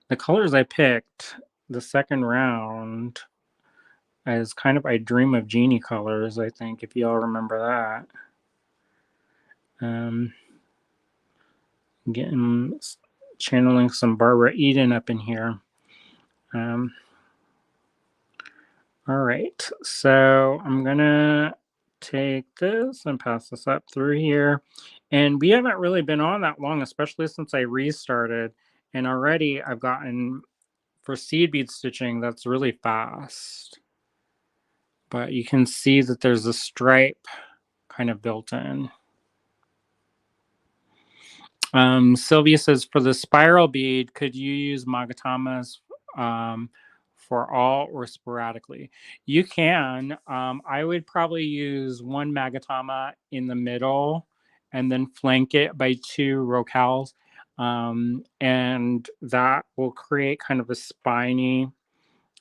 the colors I picked the second round as kind of I Dream of Jeannie colors, I think, if y'all remember that. Um, getting channeling some Barbara Eden up in here. Um, all right, so I'm gonna take this and pass this up through here. And we haven't really been on that long, especially since I restarted. And already I've gotten, for seed bead stitching, that's really fast. But you can see that there's a stripe kind of built in. Sylvia says, for the spiral bead, could you use magatamas for all or sporadically? You can. I would probably use one magatama in the middle and then flank it by two rocals. And that will create kind of a spiny,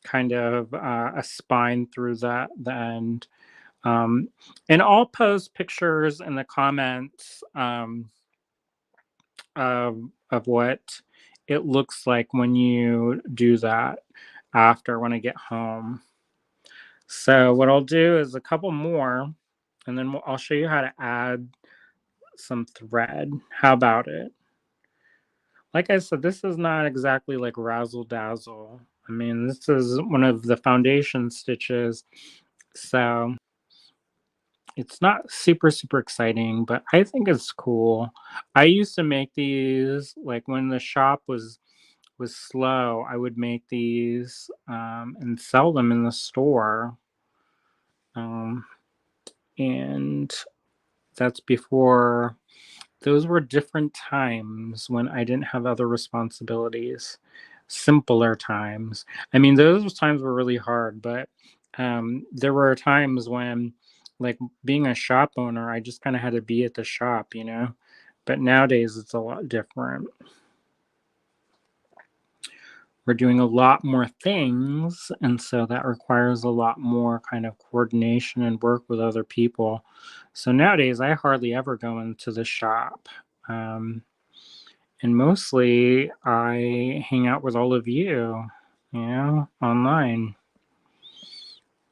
kind of a spine through the end. And I'll post pictures in the comments. Of what it looks like when you do that after when I get home. So what I'll do is a couple more, and then I'll show you how to add some thread. How about it? Like I said, this is not exactly like razzle dazzle. I mean, this is one of the foundation stitches, so it's not super exciting, but I think it's cool. I used to make these like when the shop was slow. I would make these and sell them in the store. Um, and that's before, those were different times when I didn't have other responsibilities, simpler times. I mean, those times were really hard, but there were times when, like being a shop owner, I just kind of had to be at the shop, you know? But nowadays it's a lot different. We're doing a lot more things, and so that requires a lot more kind of coordination and work with other people. So nowadays I hardly ever go into the shop, and mostly I hang out with all of you, you know, online.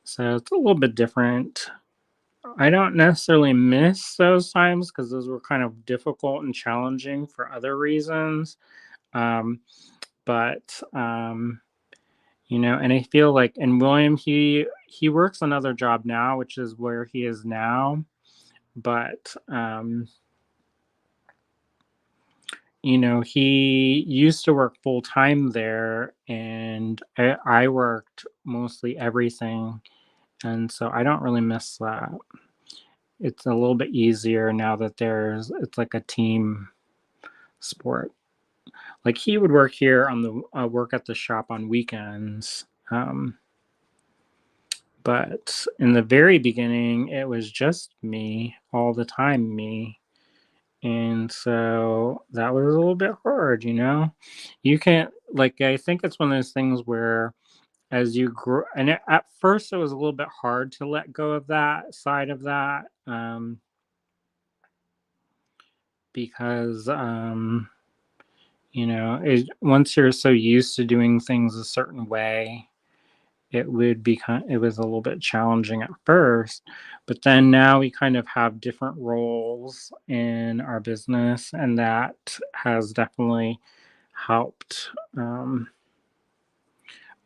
So it's a little bit different. I don't necessarily miss those times because those were kind of difficult and challenging for other reasons. um, but you know, and I feel like, and William, he works another job now, which is where he is now. But you know, he used to work full time there, and I worked mostly everything, and so I don't really miss that. It's a little bit easier now that it's like a team sport. Like he would work here on the work at the shop on weekends. But in the very beginning, it was just me all the time, me. And so that was a little bit hard, you know? You can't, like, I think it's one of those things where as you grow, and at first it was a little bit hard to let go of that side of that, because, once you're so used to doing things a certain way, it was a little bit challenging at first, but then now we kind of have different roles in our business, and that has definitely helped,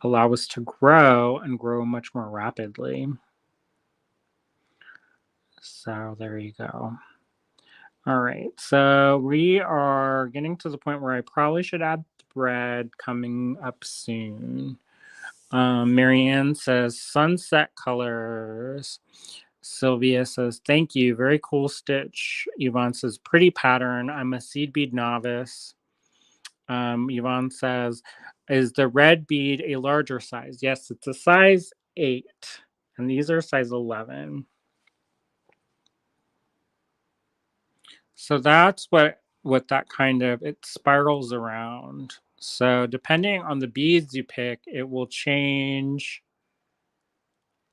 allow us to grow and grow much more rapidly. So there you go. All right. So we are getting to the point where I probably should add thread coming up soon. Marianne says sunset colors. Sylvia says, thank you. Very cool stitch. Yvonne says, pretty pattern. I'm a seed bead novice. Yvonne says, is the red bead a larger size? Yes, it's a size 8, and these are size 11. So that's what that kind of, it spirals around. So depending on the beads you pick, it will change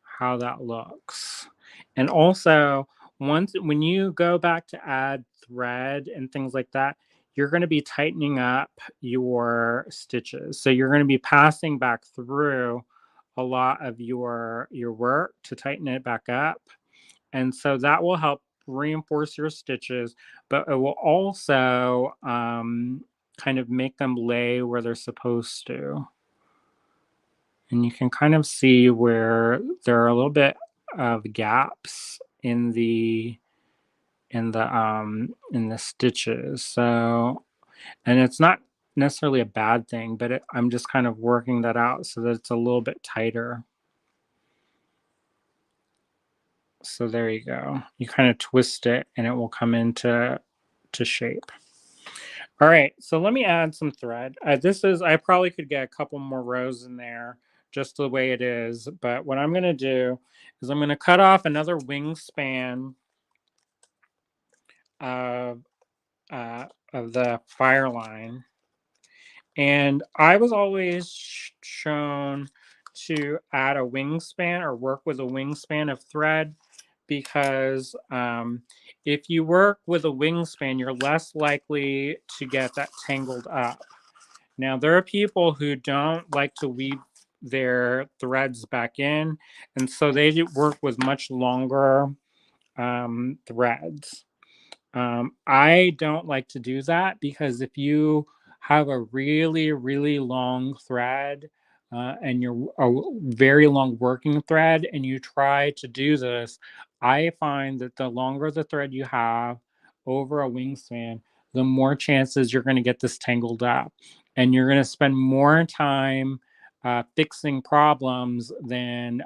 how that looks. And also, once when you go back to add thread and things like that, you're going to be tightening up your stitches. So you're going to be passing back through a lot of your work to tighten it back up. And so that will help reinforce your stitches, but it will also kind of make them lay where they're supposed to. And you can kind of see where there are a little bit of gaps in the stitches. So, and it's not necessarily a bad thing, but I'm just kind of working that out so that it's a little bit tighter. So there you go. You kind of twist it and it will come into shape. All right, so let me add some thread. I probably could get a couple more rows in there just the way it is, but what I'm gonna do is I'm gonna cut off another wingspan of, of the fire line. And I was always shown to add a wingspan or work with a wingspan of thread because if you work with a wingspan, you're less likely to get that tangled up. Now, there are people who don't like to weave their threads back in, and so they work with much longer threads. I don't like to do that because if you have a really, really long thread and you're a very long working thread and you try to do this, I find that the longer the thread you have over a wingspan, the more chances you're going to get this tangled up. And you're going to spend more time fixing problems than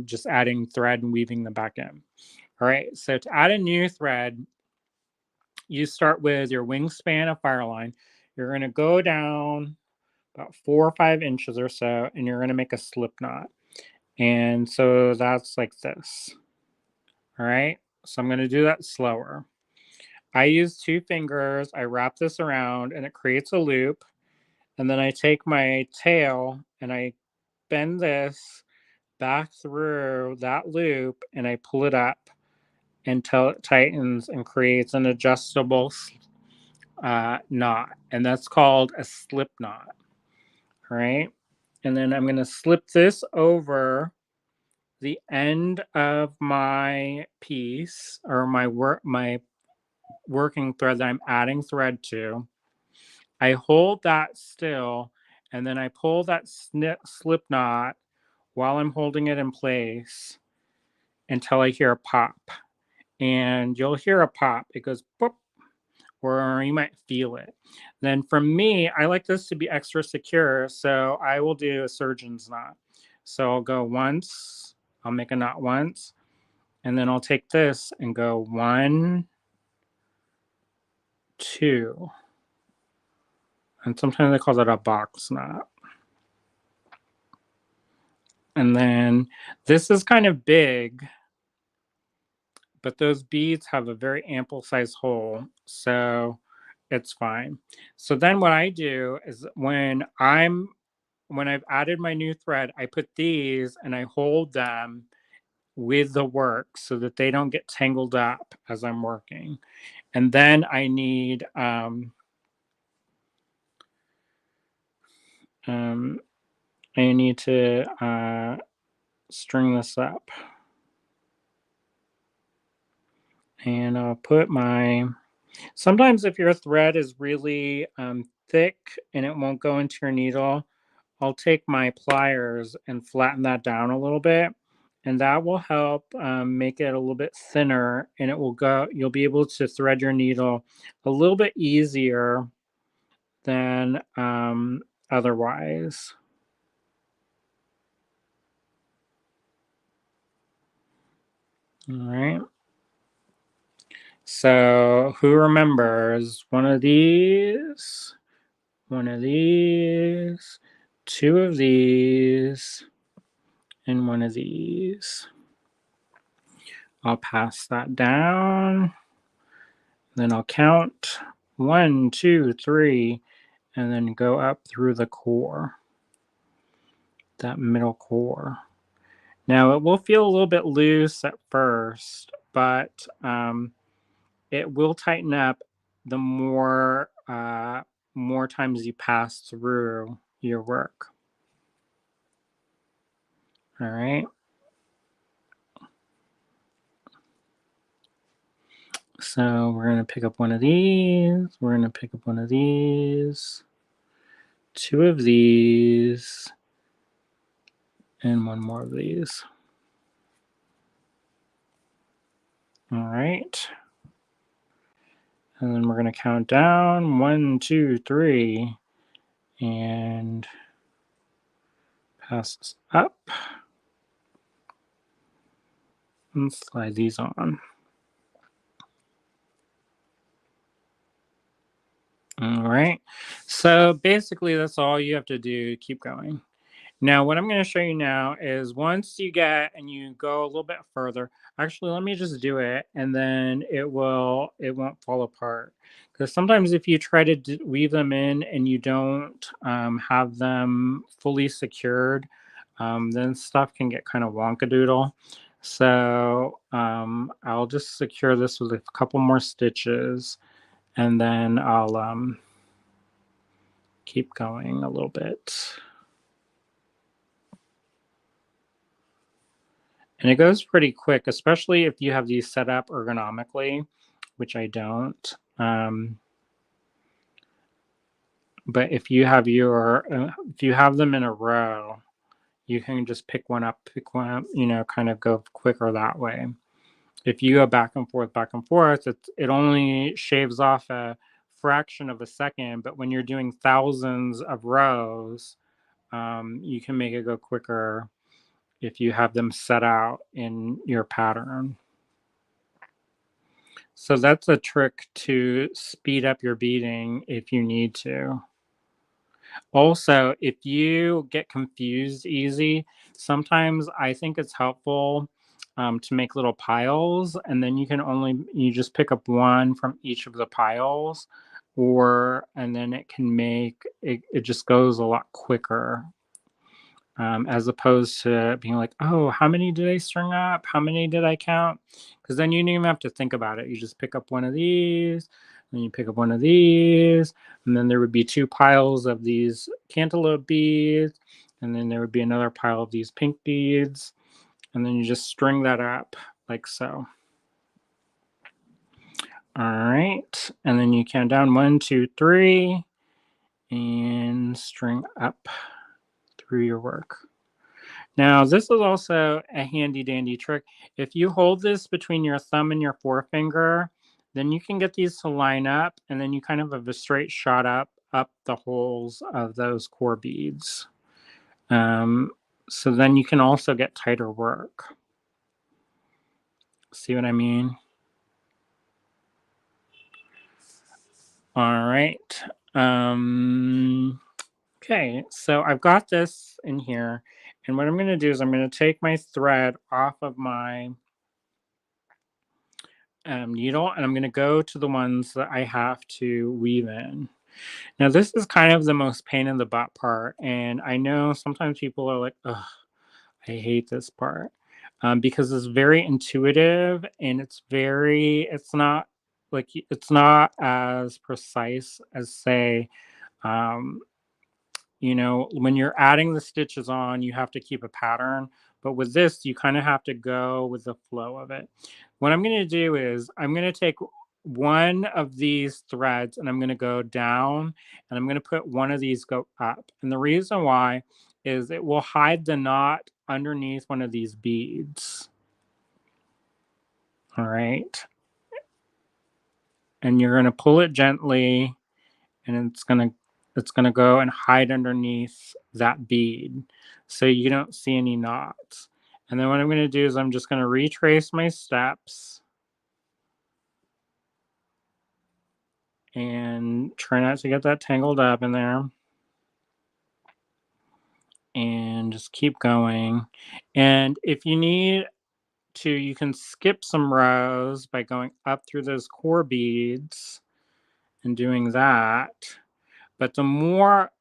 just adding thread and weaving them back in. All right, so to add a new thread, you start with your wingspan of fireline. You're going to go down about 4 or 5 inches or so, and you're going to make a slip knot. And so that's like this. All right, so I'm going to do that slower. I use 2 fingers. I wrap this around, and it creates a loop. And then I take my tail and I bend this back through that loop, and I pull it up until it tightens and creates an adjustable knot, and that's called a slip knot. All right, and then I'm going to slip this over the end of my piece or my working thread that I'm adding thread to. I hold that still, and then I pull that slip knot while I'm holding it in place until I hear a pop. And you'll hear a pop. It goes pop, or you might feel it. Then for me, I like this to be extra secure, so I will do a surgeon's knot. So I'll go once, I'll make a knot once, and then I'll take this and go 1, 2. And sometimes they call that a box knot. And then this is kind of big, but those beads have a very ample size hole. So it's fine. So then what I do is when I've added my new thread, I put these and I hold them with the work so that they don't get tangled up as I'm working. And then um, I need to string this up. And I'll put sometimes if your thread is really thick and it won't go into your needle, I'll take my pliers and flatten that down a little bit. And that will help make it a little bit thinner, and you'll be able to thread your needle a little bit easier than otherwise. All right. So who remembers one of these, two of these, and one of these? I'll pass that down. Then I'll count 1, 2, 3, and then go up through the core, that middle core. Now it will feel a little bit loose at first, but it will tighten up the more times you pass through your work. All right. So we're going to pick up one of these. We're going to pick up one of these, two of these, and one more of these. All right. And then we're going to count down 1, 2, 3, and pass this up and slide these on. All right. So basically, that's all you have to do. Keep going. Now, what I'm going to show you now is once you you go a little bit further, actually, let me just do it and then it won't fall apart. Because sometimes if you try to weave them in and you don't have them fully secured, then stuff can get kind of wonkadoodle. So I'll just secure this with a couple more stitches and then I'll keep going a little bit. And it goes pretty quick, especially if you have these set up ergonomically, which I don't. But if you have them in a row, you can just pick one up, kind of go quicker that way. If you go back and forth, it only shaves off a fraction of a second. But when you're doing thousands of rows, you can make it go quicker if you have them set out in your pattern. So that's a trick to speed up your beading if you need to. Also, if you get confused easy, sometimes I think it's helpful to make little piles, and then you just pick up one from each of the piles, and then it just goes a lot quicker. As opposed to being like, oh, how many did I string up? How many did I count? Because then you don't even have to think about it. You just pick up one of these, and you pick up one of these, and then there would be two piles of these cantaloupe beads, and then there would be another pile of these pink beads, and then you just string that up like so. All right, and then you count down 1, 2, 3, and string up through your work. Now, this is also a handy dandy trick. If you hold this between your thumb and your forefinger, then you can get these to line up, and then you kind of have a straight shot up the holes of those core beads. So then you can also get tighter work. See what I mean? All right. Okay, so I've got this in here, and what I'm going to do is I'm going to take my thread off of my needle, and I'm going to go to the ones that I have to weave in. Now, this is kind of the most pain in the butt part, and I know sometimes people are like, "Ugh, I hate this part," because it's very intuitive and it's not it's not as precise as, say, um, when you're adding the stitches on, you have to keep a pattern. But with this, you kind of have to go with the flow of it. What I'm going to do is I'm going to take one of these threads and I'm going to go down and I'm going to put one of these go up. And the reason why is it will hide the knot underneath one of these beads. All right. And you're going to pull it gently and it's gonna go and hide underneath that bead so you don't see any knots. And then what I'm gonna do is I'm just gonna retrace my steps and try not to get that tangled up in there and just keep going. And if you need to, you can skip some rows by going up through those core beads and doing that. But the more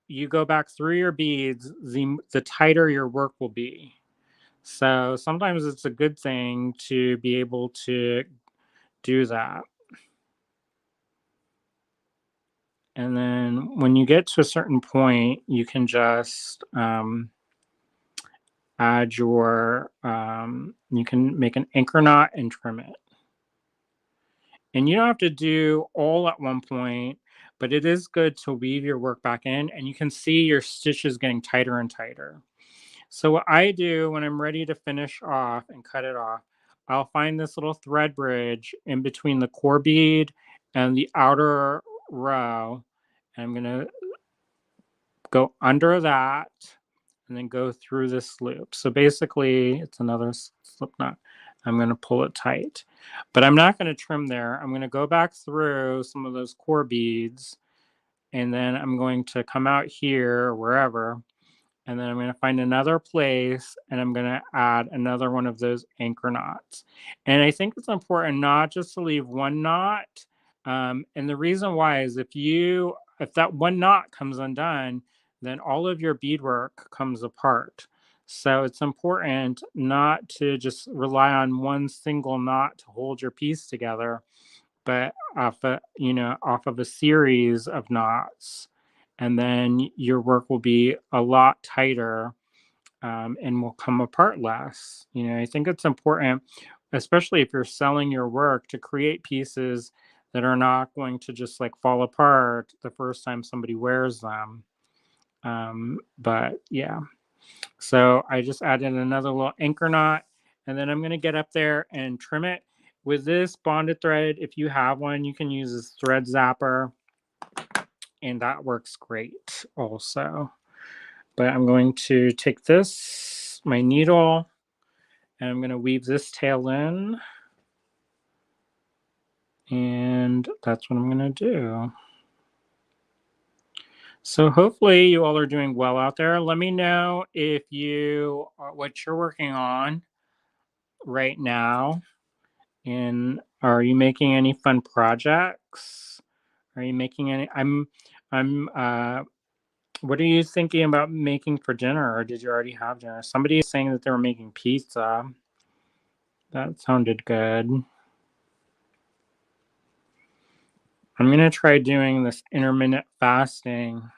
you go back through your beads, the tighter your work will be. So sometimes it's a good thing to be able to do that. And then when you get to a certain point, you can just add you can make an anchor knot and trim it. And you don't have to do all at one point, but it is good to weave your work back in and you can see your stitches getting tighter and tighter. So what I do when I'm ready to finish off and cut it off, I'll find this little thread bridge in between the core bead and the outer row. And I'm going to go under that and then go through this loop. So basically, it's another slip knot. I'm going to pull it tight. But I'm not going to trim there. I'm going to go back through some of those core beads and then I'm going to come out here or wherever and then I'm going to find another place and I'm going to add another one of those anchor knots. And I think it's important not just to leave one knot. And the reason why is if that one knot comes undone, then all of your beadwork comes apart. So it's important not to just rely on one single knot to hold your piece together, but off of a series of knots, and then your work will be a lot tighter and will come apart less. I think it's important, especially if you're selling your work, to create pieces that are not going to just like fall apart the first time somebody wears them. But yeah, so I just added another little anchor knot, and then I'm going to get up there and trim it. With this bonded thread, if you have one, you can use this thread zapper, and that works great also. But I'm going to take my needle, and I'm going to weave this tail in, and that's what I'm going to do. So hopefully you all are doing well out there. Let me know what you're working on right now. And are you making any fun projects? Are you making any? What are you thinking about making for dinner, or did you already have dinner? Somebody is saying that they were making pizza. That sounded good. I'm gonna try doing this intermittent fasting.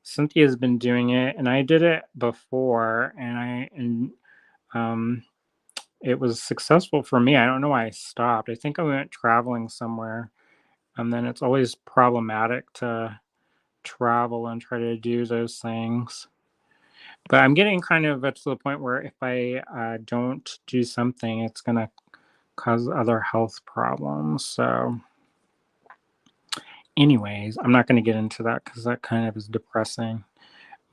Cynthia's been doing it, and I did it before, and it was successful for me. I don't know why I stopped. I think I went traveling somewhere, and then it's always problematic to travel and try to do those things. But I'm getting kind of to the point where if I don't do something, it's going to cause other health problems. So, anyways, I'm not going to get into that because that kind of is depressing.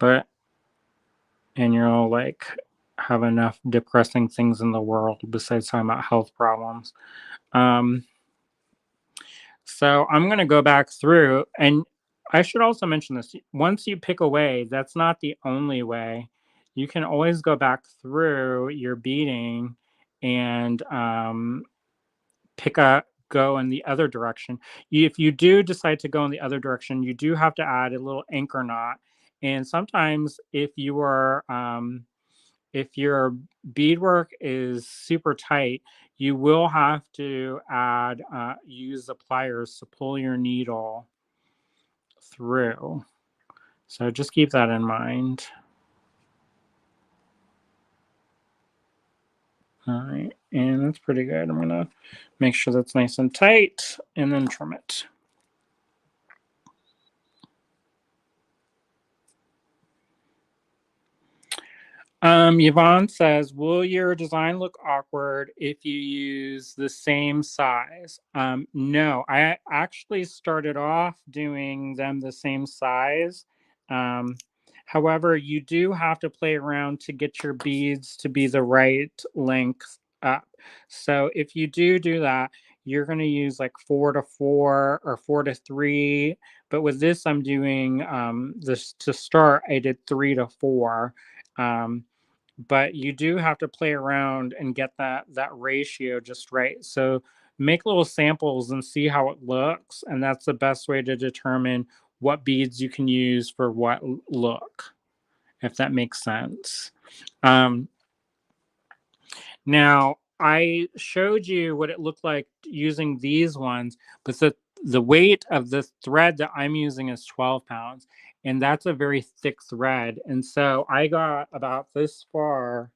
And you'll like have enough depressing things in the world besides talking about health problems. So I'm going to go back through, and I should also mention this. Once you pick a way, that's not the only way. You can always go back through your beading and go in the other direction. If you do decide to go in the other direction, you do have to add a little anchor knot. And sometimes if your beadwork is super tight, you will have to use the pliers to pull your needle through. So just keep that in mind. All right, and that's pretty good. I'm gonna make sure that's nice and tight and then trim it. Yvonne says, will your design look awkward if you use the same size? No, I actually started off doing them the same size. Um, However, you do have to play around to get your beads to be the right length up. So if you do that, you're going to use like 4 to 4 or 4 to 3. But with this, I'm doing this to start, I did 3 to 4. Um, but you do have to play around and get that ratio just right. So make little samples and see how it looks, and that's the best way to determine what beads you can use for what look, if that makes sense. um, Now I showed you what it looked like using these ones, but the weight of the thread that I'm using is 12 pounds, and that's a very thick thread. And so I got about this far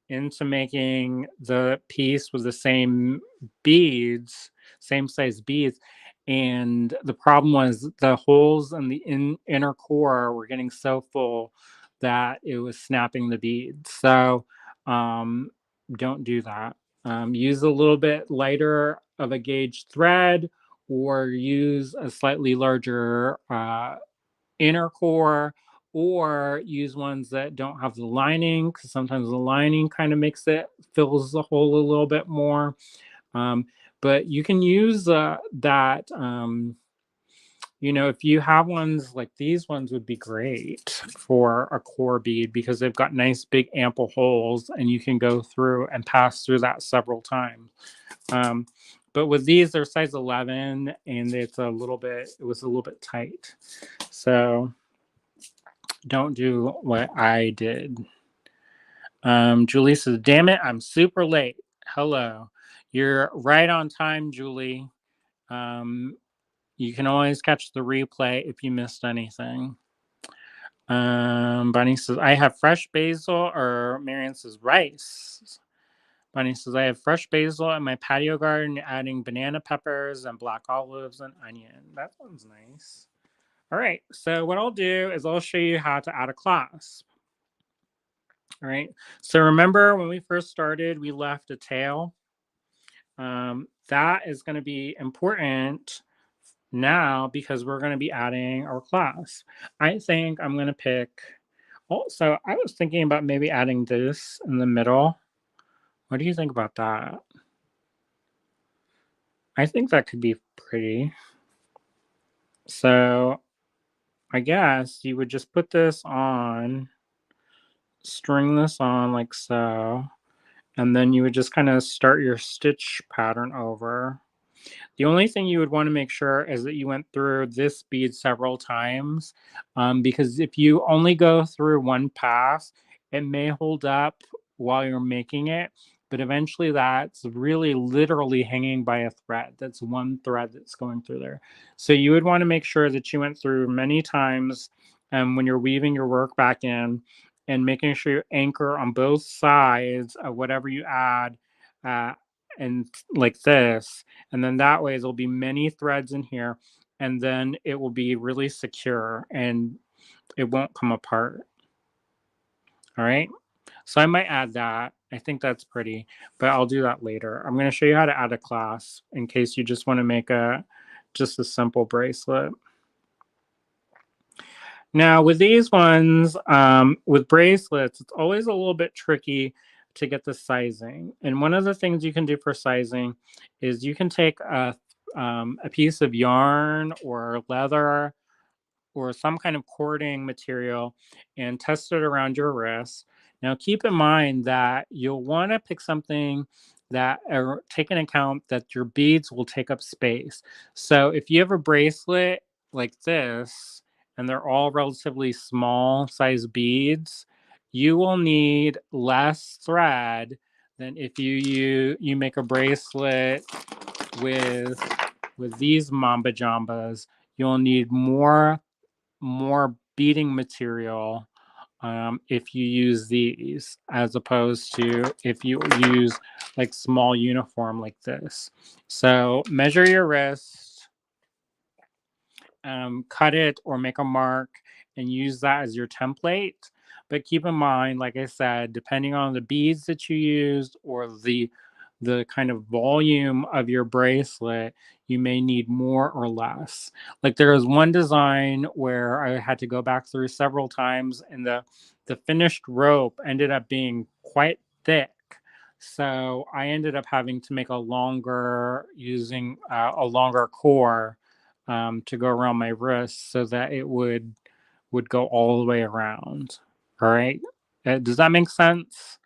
into making the piece with the same beads, same size beads. And the problem was the holes in the inner core were getting so full that it was snapping the beads. So um, don't do that. Use a little bit lighter of a gauge thread, or use a slightly larger inner core, or use ones that don't have the lining, because sometimes the lining kind of fills the hole a little bit more. um, but you can use that if you have ones like these ones would be great for a core bead, because they've got nice big ample holes and you can go through and pass through that several times. um, but with these, they're size 11, and it was a little bit tight. So don't do what I did. Julie says, damn it, I'm super late. Hello. You're right on time, Julie. Um, you can always catch the replay if you missed anything. Bunny says, I have fresh basil, or Marion says, rice. Bunny says, I have fresh basil in my patio garden, adding banana peppers and black olives and onion. That sounds nice. All right, so what I'll do is I'll show you how to add a clasp. All right. So remember when we first started, we left a tail. That is going to be important now because we're going to be adding our class. I think I'm going to pick. Also, I was thinking about maybe adding this in the middle. What do you think about that? I think that could be pretty. So I guess you would just put this on, string this on like so, and then you would just kind of start your stitch pattern over. The only thing you would want to make sure is that you went through this bead several times, because if you only go through one pass, it may hold up while you're making it, but eventually that's really literally hanging by a thread. That's one thread that's going through there. So you would want to make sure that you went through many times when you're weaving your work back in, and making sure you anchor on both sides of whatever you add, uh, and like this. And then that way there'll be many threads in here, and then it will be really secure and it won't come apart. All right. So I might add that. I think that's pretty, but I'll do that later. I'm going to show you how to add a clasp in case you just want to make just a simple bracelet. Now with these ones, with bracelets, it's always a little bit tricky to get the sizing. And one of the things you can do for sizing is you can take a piece of yarn or leather or some kind of cording material and test it around your wrist. Now keep in mind that you'll want to pick something that are take into account that your beads will take up space. So if you have a bracelet like this, and they're all relatively small size beads, you will need less thread than if you make a bracelet with these mamba jambas. You'll need more beading material if you use these, as opposed to if you use like small uniform like this. So measure your wrist, cut it or make a mark and use that as your template. But keep in mind, like I said, depending on the beads that you used or the kind of volume of your bracelet, you may need more or less. Like there was one design where I had to go back through several times, and the finished rope ended up being quite thick. So I ended up having to make a longer using a longer core to go around my wrist so that it would go all the way around. All right. Does that make sense?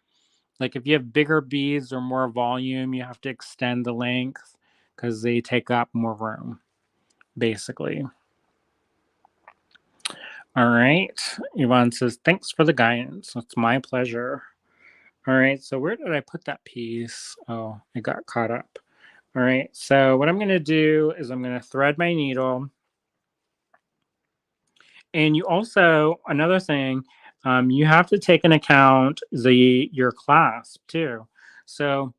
Like if you have bigger beads or more volume, you have to extend the length because they take up more room, basically. All right. Yvonne says, thanks for the guidance. It's my pleasure. All right. So where did I put that piece? Oh, it got caught up. All right. So what I'm going to do is I'm going to thread my needle. And you also, another thing, you have to take into account your clasp too. So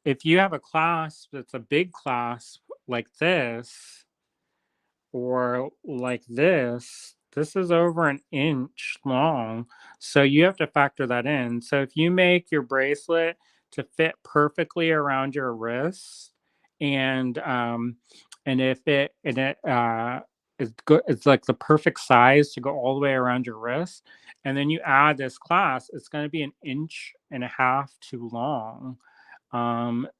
if you have a clasp that's a big clasp like this, or like this is over an inch long. So you have to factor that in. So if you make your bracelet to fit perfectly around your wrist, and if it is good, it's like the perfect size to go all the way around your wrist, and then you add this clasp, it's going to be an inch and a half too long.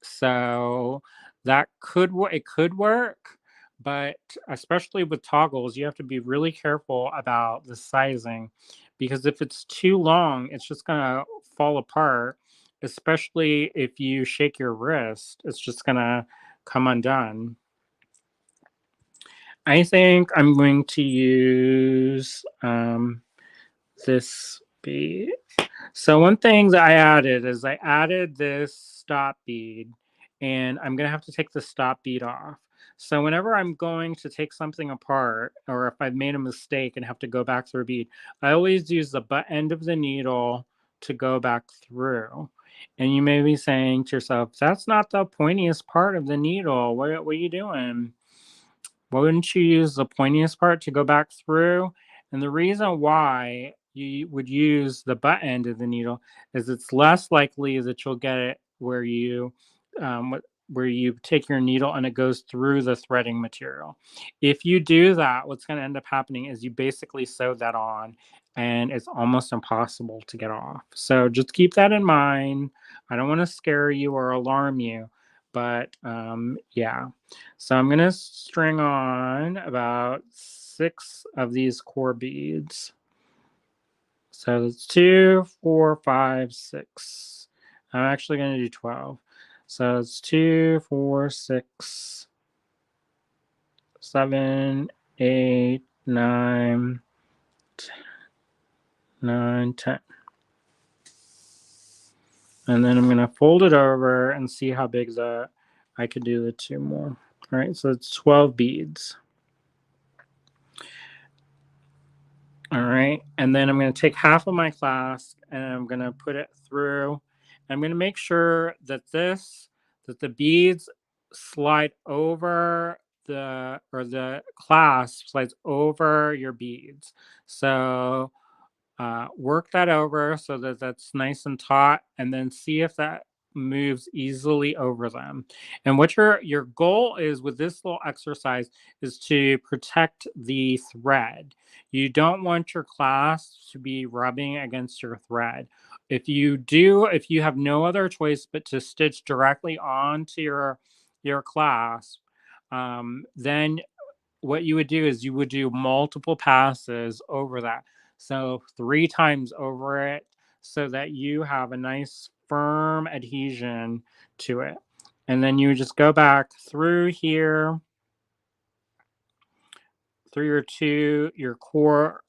So that it could work, but especially with toggles, you have to be really careful about the sizing, because if it's too long, it's just gonna fall apart. Especially if you shake your wrist, it's just gonna come undone. I think I'm going to use this bead. So one thing that I added is I added this stop bead, and I'm going to have to take the stop bead off. So whenever I'm going to take something apart, or if I've made a mistake and have to go back through a bead, I always use the butt end of the needle to go back through. And you may be saying to yourself, that's not the pointiest part of the needle. What are you doing? Wouldn't you use the pointiest part to go back through? And the reason why you would use the butt end of the needle is it's less likely that you'll get it where you take your needle and it goes through the threading material. If you do that, what's going to end up happening is you basically sew that on, and it's almost impossible to get off. So just keep that in mind. I don't want to scare you or alarm you, but yeah. So I'm going to string on about 6 of these core beads. So it's 2, 4, 5, 6. I'm actually going to do 12. So it's 2, 4, 6, 7, 8, 9, 9, 10. And then I'm going to fold it over and see how big I could do the 2 more. All right, so it's 12 beads. All right, and then I'm going to take half of my clasp and I'm going to put it through. I'm going to make sure that the beads slide over the clasp slides over your beads. So work that over so that that's nice and taut, and then see if that moves easily over them. And what your goal is with this little exercise is to protect the thread. You don't want your clasp to be rubbing against your thread. If you have no other choice but to stitch directly onto your clasp, then what you would do is you would do multiple passes over that. So 3 times over it, so that you have a nice firm adhesion to it. And then you just go back through here, through your core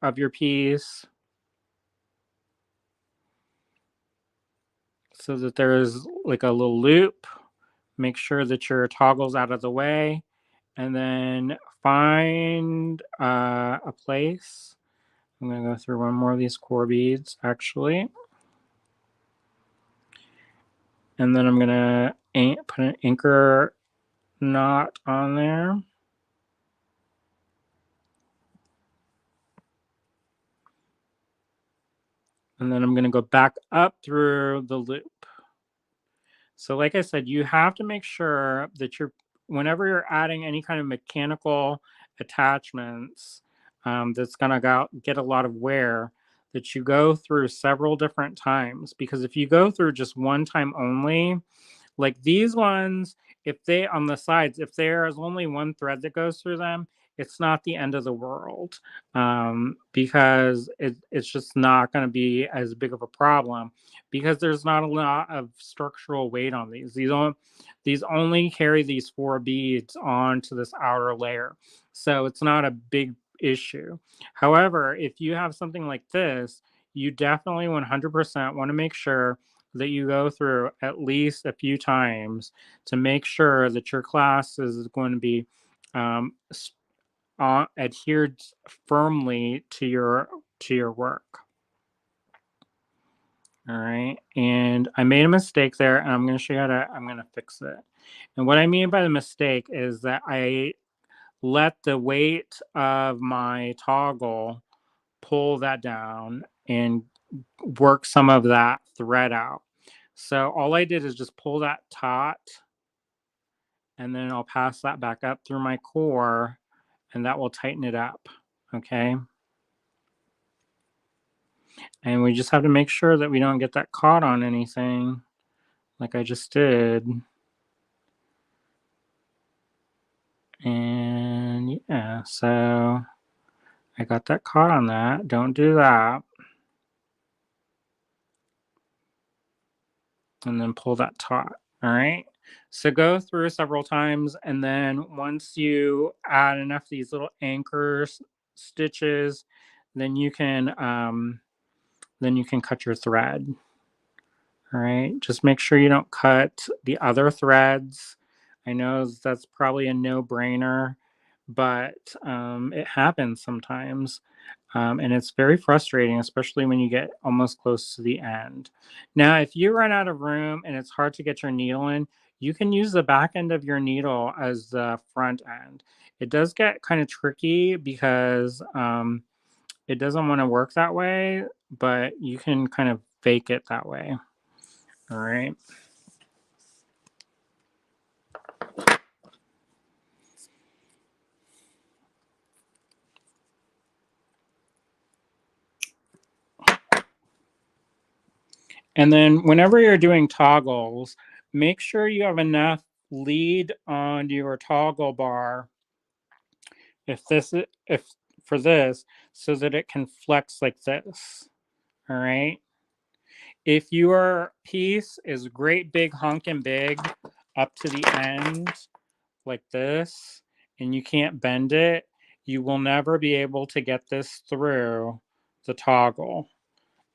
of your piece, so that there's like a little loop. Make sure that your toggle's out of the way, and then find a place. I'm going to go through one more of these core beads, actually. And then I'm going to put an anchor knot on there. And then I'm going to go back up through the loop. So like I said, you have to make sure that whenever you're adding any kind of mechanical attachments that's going to get a lot of wear, that you go through several different times. Because if you go through just one time only, like these ones, if they on the sides, if there is only one thread that goes through them, it's not the end of the world, because it's just not going to be as big of a problem, because there's not a lot of structural weight on these. These only carry these 4 beads onto this outer layer, so it's not a big issue. However, if you have something like this, you definitely 100% want to make sure that you go through at least a few times to make sure that your class is going to be um, adhered firmly to your work. All right, and I made a mistake there, and I'm going to show you I'm going to fix it. And what I mean by the mistake is that I let the weight of my toggle pull that down and work some of that thread out. So all I did is just pull that taut, and then I'll pass that back up through my core, and that will tighten it up. Okay. And we just have to make sure that we don't get that caught on anything like I just did. And yeah, so I got that caught on that. Don't do that. And then pull that taut. All right. So go through several times, and then once you add enough of these little anchors stitches, then you can cut your thread. All right. Just make sure you don't cut the other threads. I know that's probably a no-brainer, but it happens sometimes. And it's very frustrating, especially when you get almost close to the end. Now, if you run out of room and it's hard to get your needle in, you can use the back end of your needle as the front end. It does get kind of tricky because it doesn't want to work that way, but you can kind of fake it that way. All right. And then whenever you're doing toggles, make sure you have enough lead on your toggle bar if for this, so that it can flex like this. All right. If your piece is great big honking big up to the end like this, and you can't bend it, you will never be able to get this through the toggle.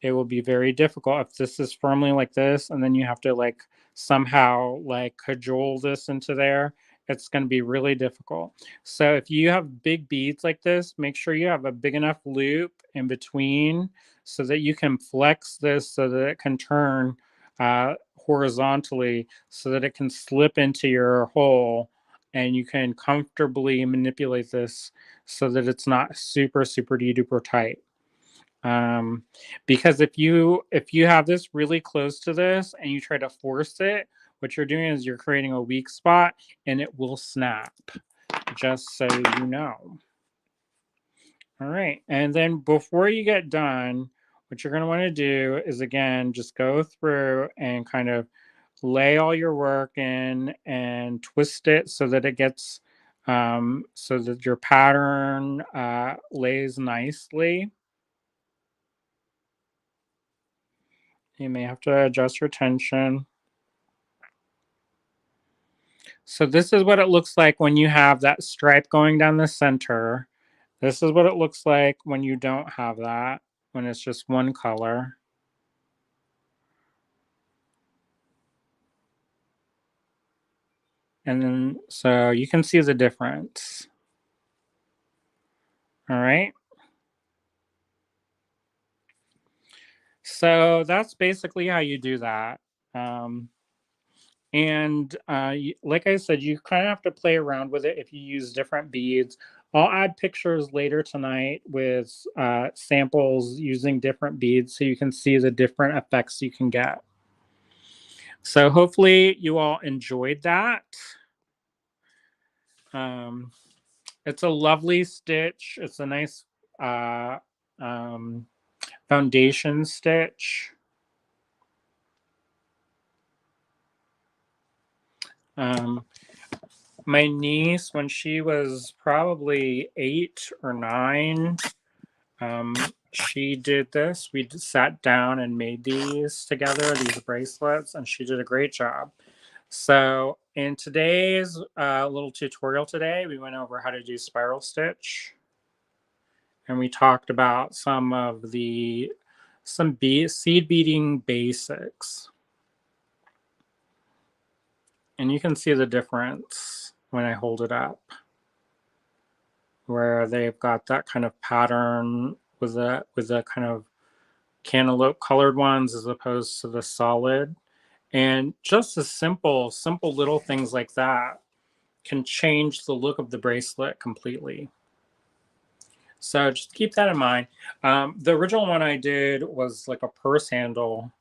It will be very difficult if this is firmly like this, and then you have to like somehow like cajole this into there. It's going to be really difficult. So if you have big beads like this, make sure you have a big enough loop in between so that you can flex this so that it can turn horizontally, so that it can slip into your hole, and you can comfortably manipulate this so that it's not super duper tight. Because if you have this really close to this and you try to force it, what you're doing is you're creating a weak spot, and it will snap, just so you know. All right, and then before you get done, what you're going to want to do is, again, just go through and kind of lay all your work in and twist it so that it gets so that your pattern lays nicely. You may have to adjust your tension. So this is what it looks like when you have that stripe going down the center. This is what it looks like when you don't have that, when it's just one color. And then, so you can see the difference. All right. So that's basically how you do that. Um, like I said, you kind of have to play around with it if you use different beads. I'll add pictures later tonight with samples using different beads so you can see the different effects you can get. So hopefully you all enjoyed that. Um, it's a lovely stitch. It's a nice uh, um, foundation stitch. Um, my niece, when she was probably 8 or 9, um, she did this. We sat down and made these together, these bracelets, and she did a great job. So in today's little tutorial today, we went over how to do spiral stitch. And we talked about some seed beading basics. And you can see the difference when I hold it up, where they've got that kind of pattern with the kind of cantaloupe colored ones as opposed to the solid. And just the simple little things like that can change the look of the bracelet completely. So just keep that in mind. The original one I did was like a purse handle,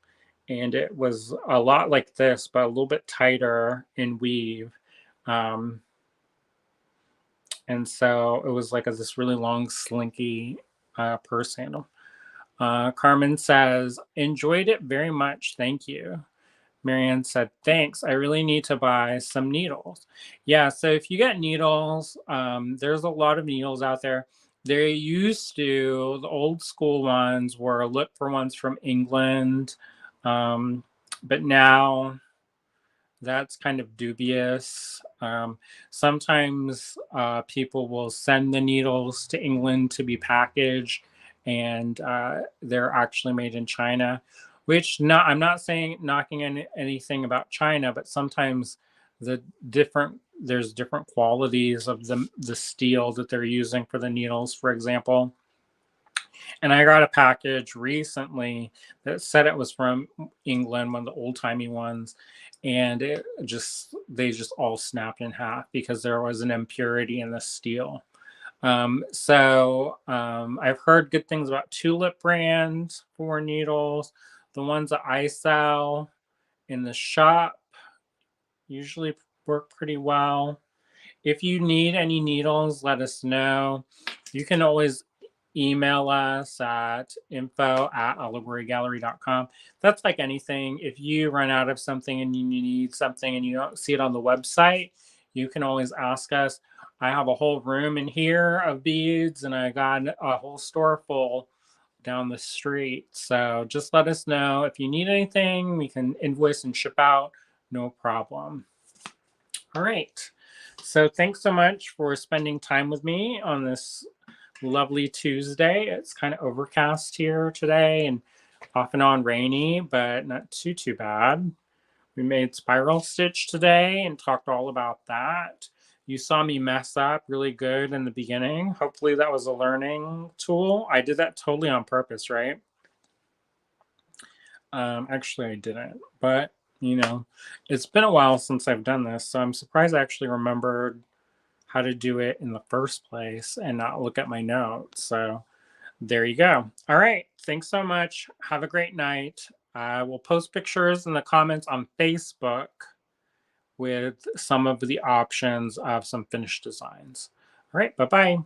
and it was a lot like this, but a little bit tighter in weave. Um, and so it was like this really long, slinky purse handle. Carmen says, enjoyed it very much. Thank you. Marianne said, thanks. I really need to buy some needles. Yeah, so if you get needles, there's a lot of needles out there. They used to, the old school ones were look for ones from England, but now that's kind of dubious. Sometimes people will send the needles to England to be packaged, and they're actually made in China. Which I'm not saying knocking anything about China, but sometimes there's different qualities of the steel that they're using for the needles, for example. And I got a package recently that said it was from England, one of the old timey ones, and they just all snapped in half because there was an impurity in the steel. I've heard good things about Tulip brand for needles. The ones that I sell in the shop usually work pretty well. If you need any needles, let us know. You can always email us at info@allegorygallery.com. That's like anything. If you run out of something and you need something and you don't see it on the website, you can always ask us. I have a whole room in here of beads, and I got a whole store full down the street. So just let us know. If you need anything, we can invoice and ship out. No problem. All right. So thanks so much for spending time with me on this lovely Tuesday. It's kind of overcast here today and off and on rainy, but not too bad. We made spiral stitch today and talked all about that. You saw me mess up really good in the beginning. Hopefully that was a learning tool. I did that totally on purpose, right? Actually I didn't, but it's been a while since I've done this, so I'm surprised I actually remembered how to do it in the first place and not look at my notes. So there you go. All right. Thanks so much. Have a great night. I will post pictures in the comments on Facebook with some of the options of some finished designs. All right. Bye bye.